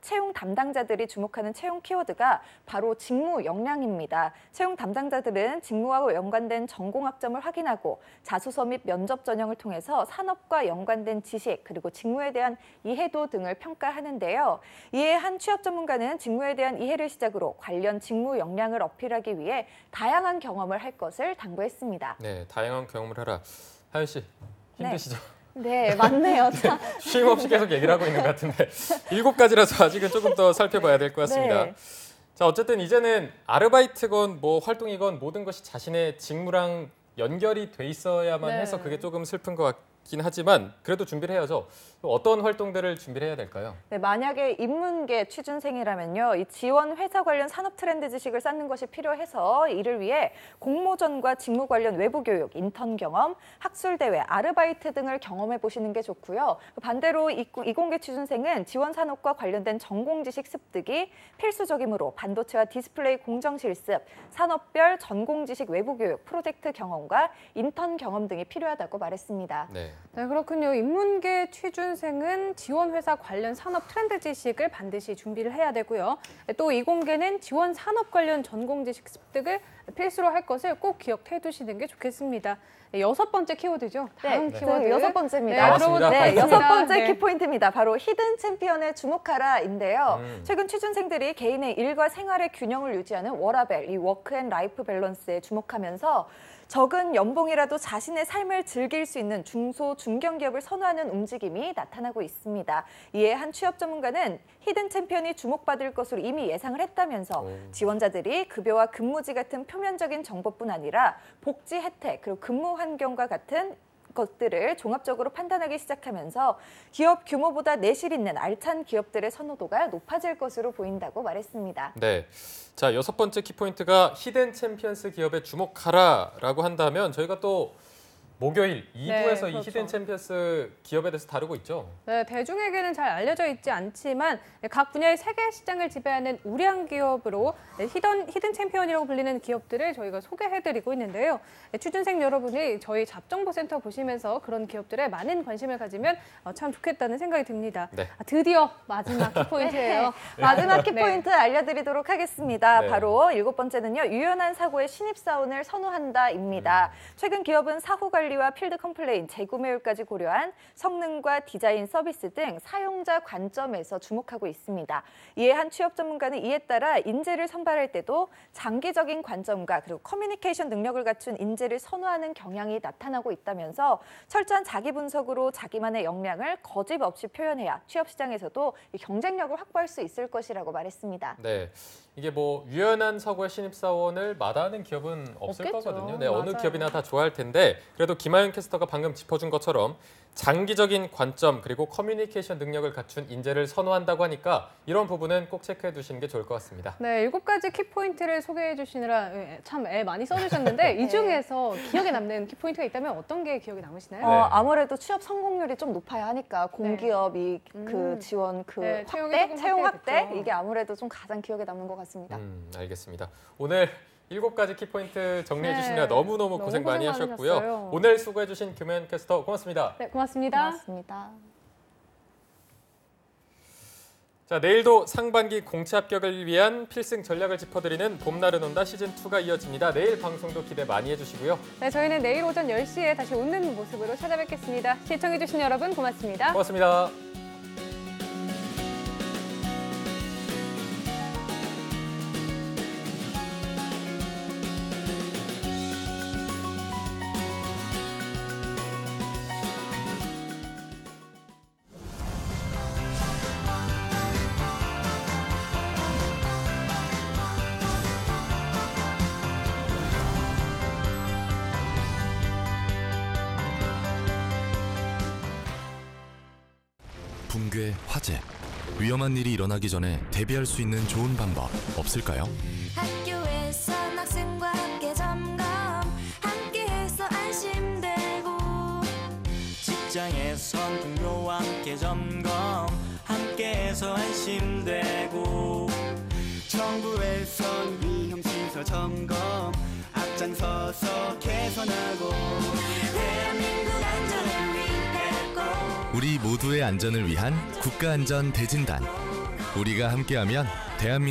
채용 담당자들이 주목하는 채용 키워드가 바로 직무 역량입니다. 채용 담당자들은 직무와 연관된 전공 학점을 확인하고 자소서 및 면접 전형을 통해서 산업과 연관된 지식, 인식, 그리고 직무에 대한 이해도 등을 평가하는데요. 이에 한 취업 전문가는 직무에 대한 이해를 시작으로 관련 직무 역량을 어필하기 위해 다양한 경험을 할 것을 당부했습니다. 네, 다양한 경험을 하라. 하연 씨, 힘드시죠? 네, 맞네요. 쉼 없이 계속 얘기를 하고 있는 것 같은데 7가지라서 아직은 조금 더 살펴봐야 될 것 같습니다. 네. 자, 어쨌든 이제는 아르바이트건 뭐 활동이건 모든 것이 자신의 직무랑 연결이 돼 있어야만 해서 그게 조금 슬픈 것 같긴 하지만 그래도 준비를 해야죠. 어떤 활동들을 준비를 해야 될까요? 네, 만약에 인문계 취준생이라면요, 이 지원 회사 관련 산업 트렌드 지식을 쌓는 것이 필요해서 이를 위해 공모전과 직무 관련 외부 교육, 인턴 경험, 학술 대회, 아르바이트 등을 경험해 보시는 게 좋고요. 반대로 이공계 취준생은 지원 산업과 관련된 전공 지식 습득이 필수적이므로 반도체와 디스플레이 공정 실습, 산업별 전공 지식 외부 교육, 프로젝트 경험과 인턴 경험 등이 필요하다고 말했습니다. 네, 그렇군요. 인문계 취준생은 지원 회사 관련 산업 트렌드 지식을 반드시 준비를 해야 되고요. 또 이공계는 지원 산업 관련 전공 지식 습득을 필수로 할 것을 꼭 기억해 두시는 게 좋겠습니다. 6번째 키워드죠. 다음 키워드 6번째입니다. 네, 6번째 키포인트입니다. 바로 히든 챔피언에 주목하라인데요. 최근 취준생들이 개인의 일과 생활의 균형을 유지하는 워라밸, 이 워크 앤 라이프 밸런스에 주목하면서 적은 연봉이라도 자신의 삶을 즐길 수 있는 중소, 중견기업을 선호하는 움직임이 나타나고 있습니다. 이에 한 취업 전문가는 히든 챔피언이 주목받을 것으로 이미 예상을 했다면서 지원자들이 급여와 근무지 같은 표면적인 정보뿐 아니라 복지 혜택, 그리고 근무 환경과 같은 것들을 종합적으로 판단하기 시작하면서 기업 규모보다 내실 있는 알찬 기업들의 선호도가 높아질 것으로 보인다고 말했습니다. 네, 자 6번째 키포인트가 히든 챔피언스 기업에 주목하라라고 한다면 저희가 또 목요일 2부에서 이 히든 챔피언스 기업에 대해서 다루고 있죠. 네, 대중에게는 잘 알려져 있지 않지만 각 분야의 세계 시장을 지배하는 우량 기업으로 히든 챔피언이라고 불리는 기업들을 저희가 소개해드리고 있는데요. 취준생 여러분이 저희 잡정보센터 보시면서 그런 기업들에 많은 관심을 가지면 참 좋겠다는 생각이 듭니다. 네. 드디어 마지막 키포인트예요. 마지막 키포인트 알려드리도록 하겠습니다. 바로 7번째는요. 유연한 사고의 신입사원을 선호한다입니다. 최근 기업은 사후 관리와 필드 컴플레인, 재구매율까지 고려한 성능과 디자인, 서비스 등 사용자 관점에서 주목하고 있습니다. 이에 한 취업 전문가는 이에 따라 인재를 선발할 때도 장기적인 관점과 그리고 커뮤니케이션 능력을 갖춘 인재를 선호하는 경향이 나타나고 있다면서 철저한 자기 분석으로 자기만의 역량을 거짓없이 표현해야 취업 시장에서도 경쟁력을 확보할 수 있을 것이라고 말했습니다. 네, 이게 뭐 유연한 사고의 신입사원을 마다하는 기업은 없을 거거든요. 네, 어느 기업이나 다 좋아할 텐데 그래도 김하연 캐스터가 방금 짚어준 것처럼 장기적인 관점 그리고 커뮤니케이션 능력을 갖춘 인재를 선호한다고 하니까 이런 부분은 꼭 체크해 두시는 게 좋을 것 같습니다. 네, 7가지 키포인트를 소개해 주시느라 참 애 많이 써주셨는데 이 중에서 기억에 남는 키포인트가 있다면 어떤 게 기억에 남으시나요? 아무래도 취업 성공률이 좀 높아야 하니까 공기업이 그 지원 확대, 채용 확대 이게 아무래도 좀 가장 기억에 남는 것 같습니다. 알겠습니다. 오늘 7가지 키포인트 정리해 주시느라 너무너무 고생 많이 하셨고요. 오늘 수고해 주신 김하연 캐스터 고맙습니다. 네, 고맙습니다. 고맙습니다. 자, 내일도 상반기 공채 합격을 위한 필승 전략을 짚어드리는 봄날은 온다 시즌2가 이어집니다. 내일 방송도 기대 많이 해주시고요. 네, 저희는 내일 오전 10시에 다시 웃는 모습으로 찾아뵙겠습니다. 시청해주신 여러분 고맙습니다. 고맙습니다. 붕괴, 화재, 위험한 일이 일어나기 전에 대비할 수 있는 좋은 방법 없을까요? 학교에서 학생과 함께 점검, 함께해서 안심되고 직장에선 동료와 함께 점검, 함께해서 안심되고 정부에선 위험시설 점검, 앞장서서 개선하고 대한민국 안전을 위해 우리 모두의 안전을 위한 국가안전대진단. 우리가 함께하면 대한민국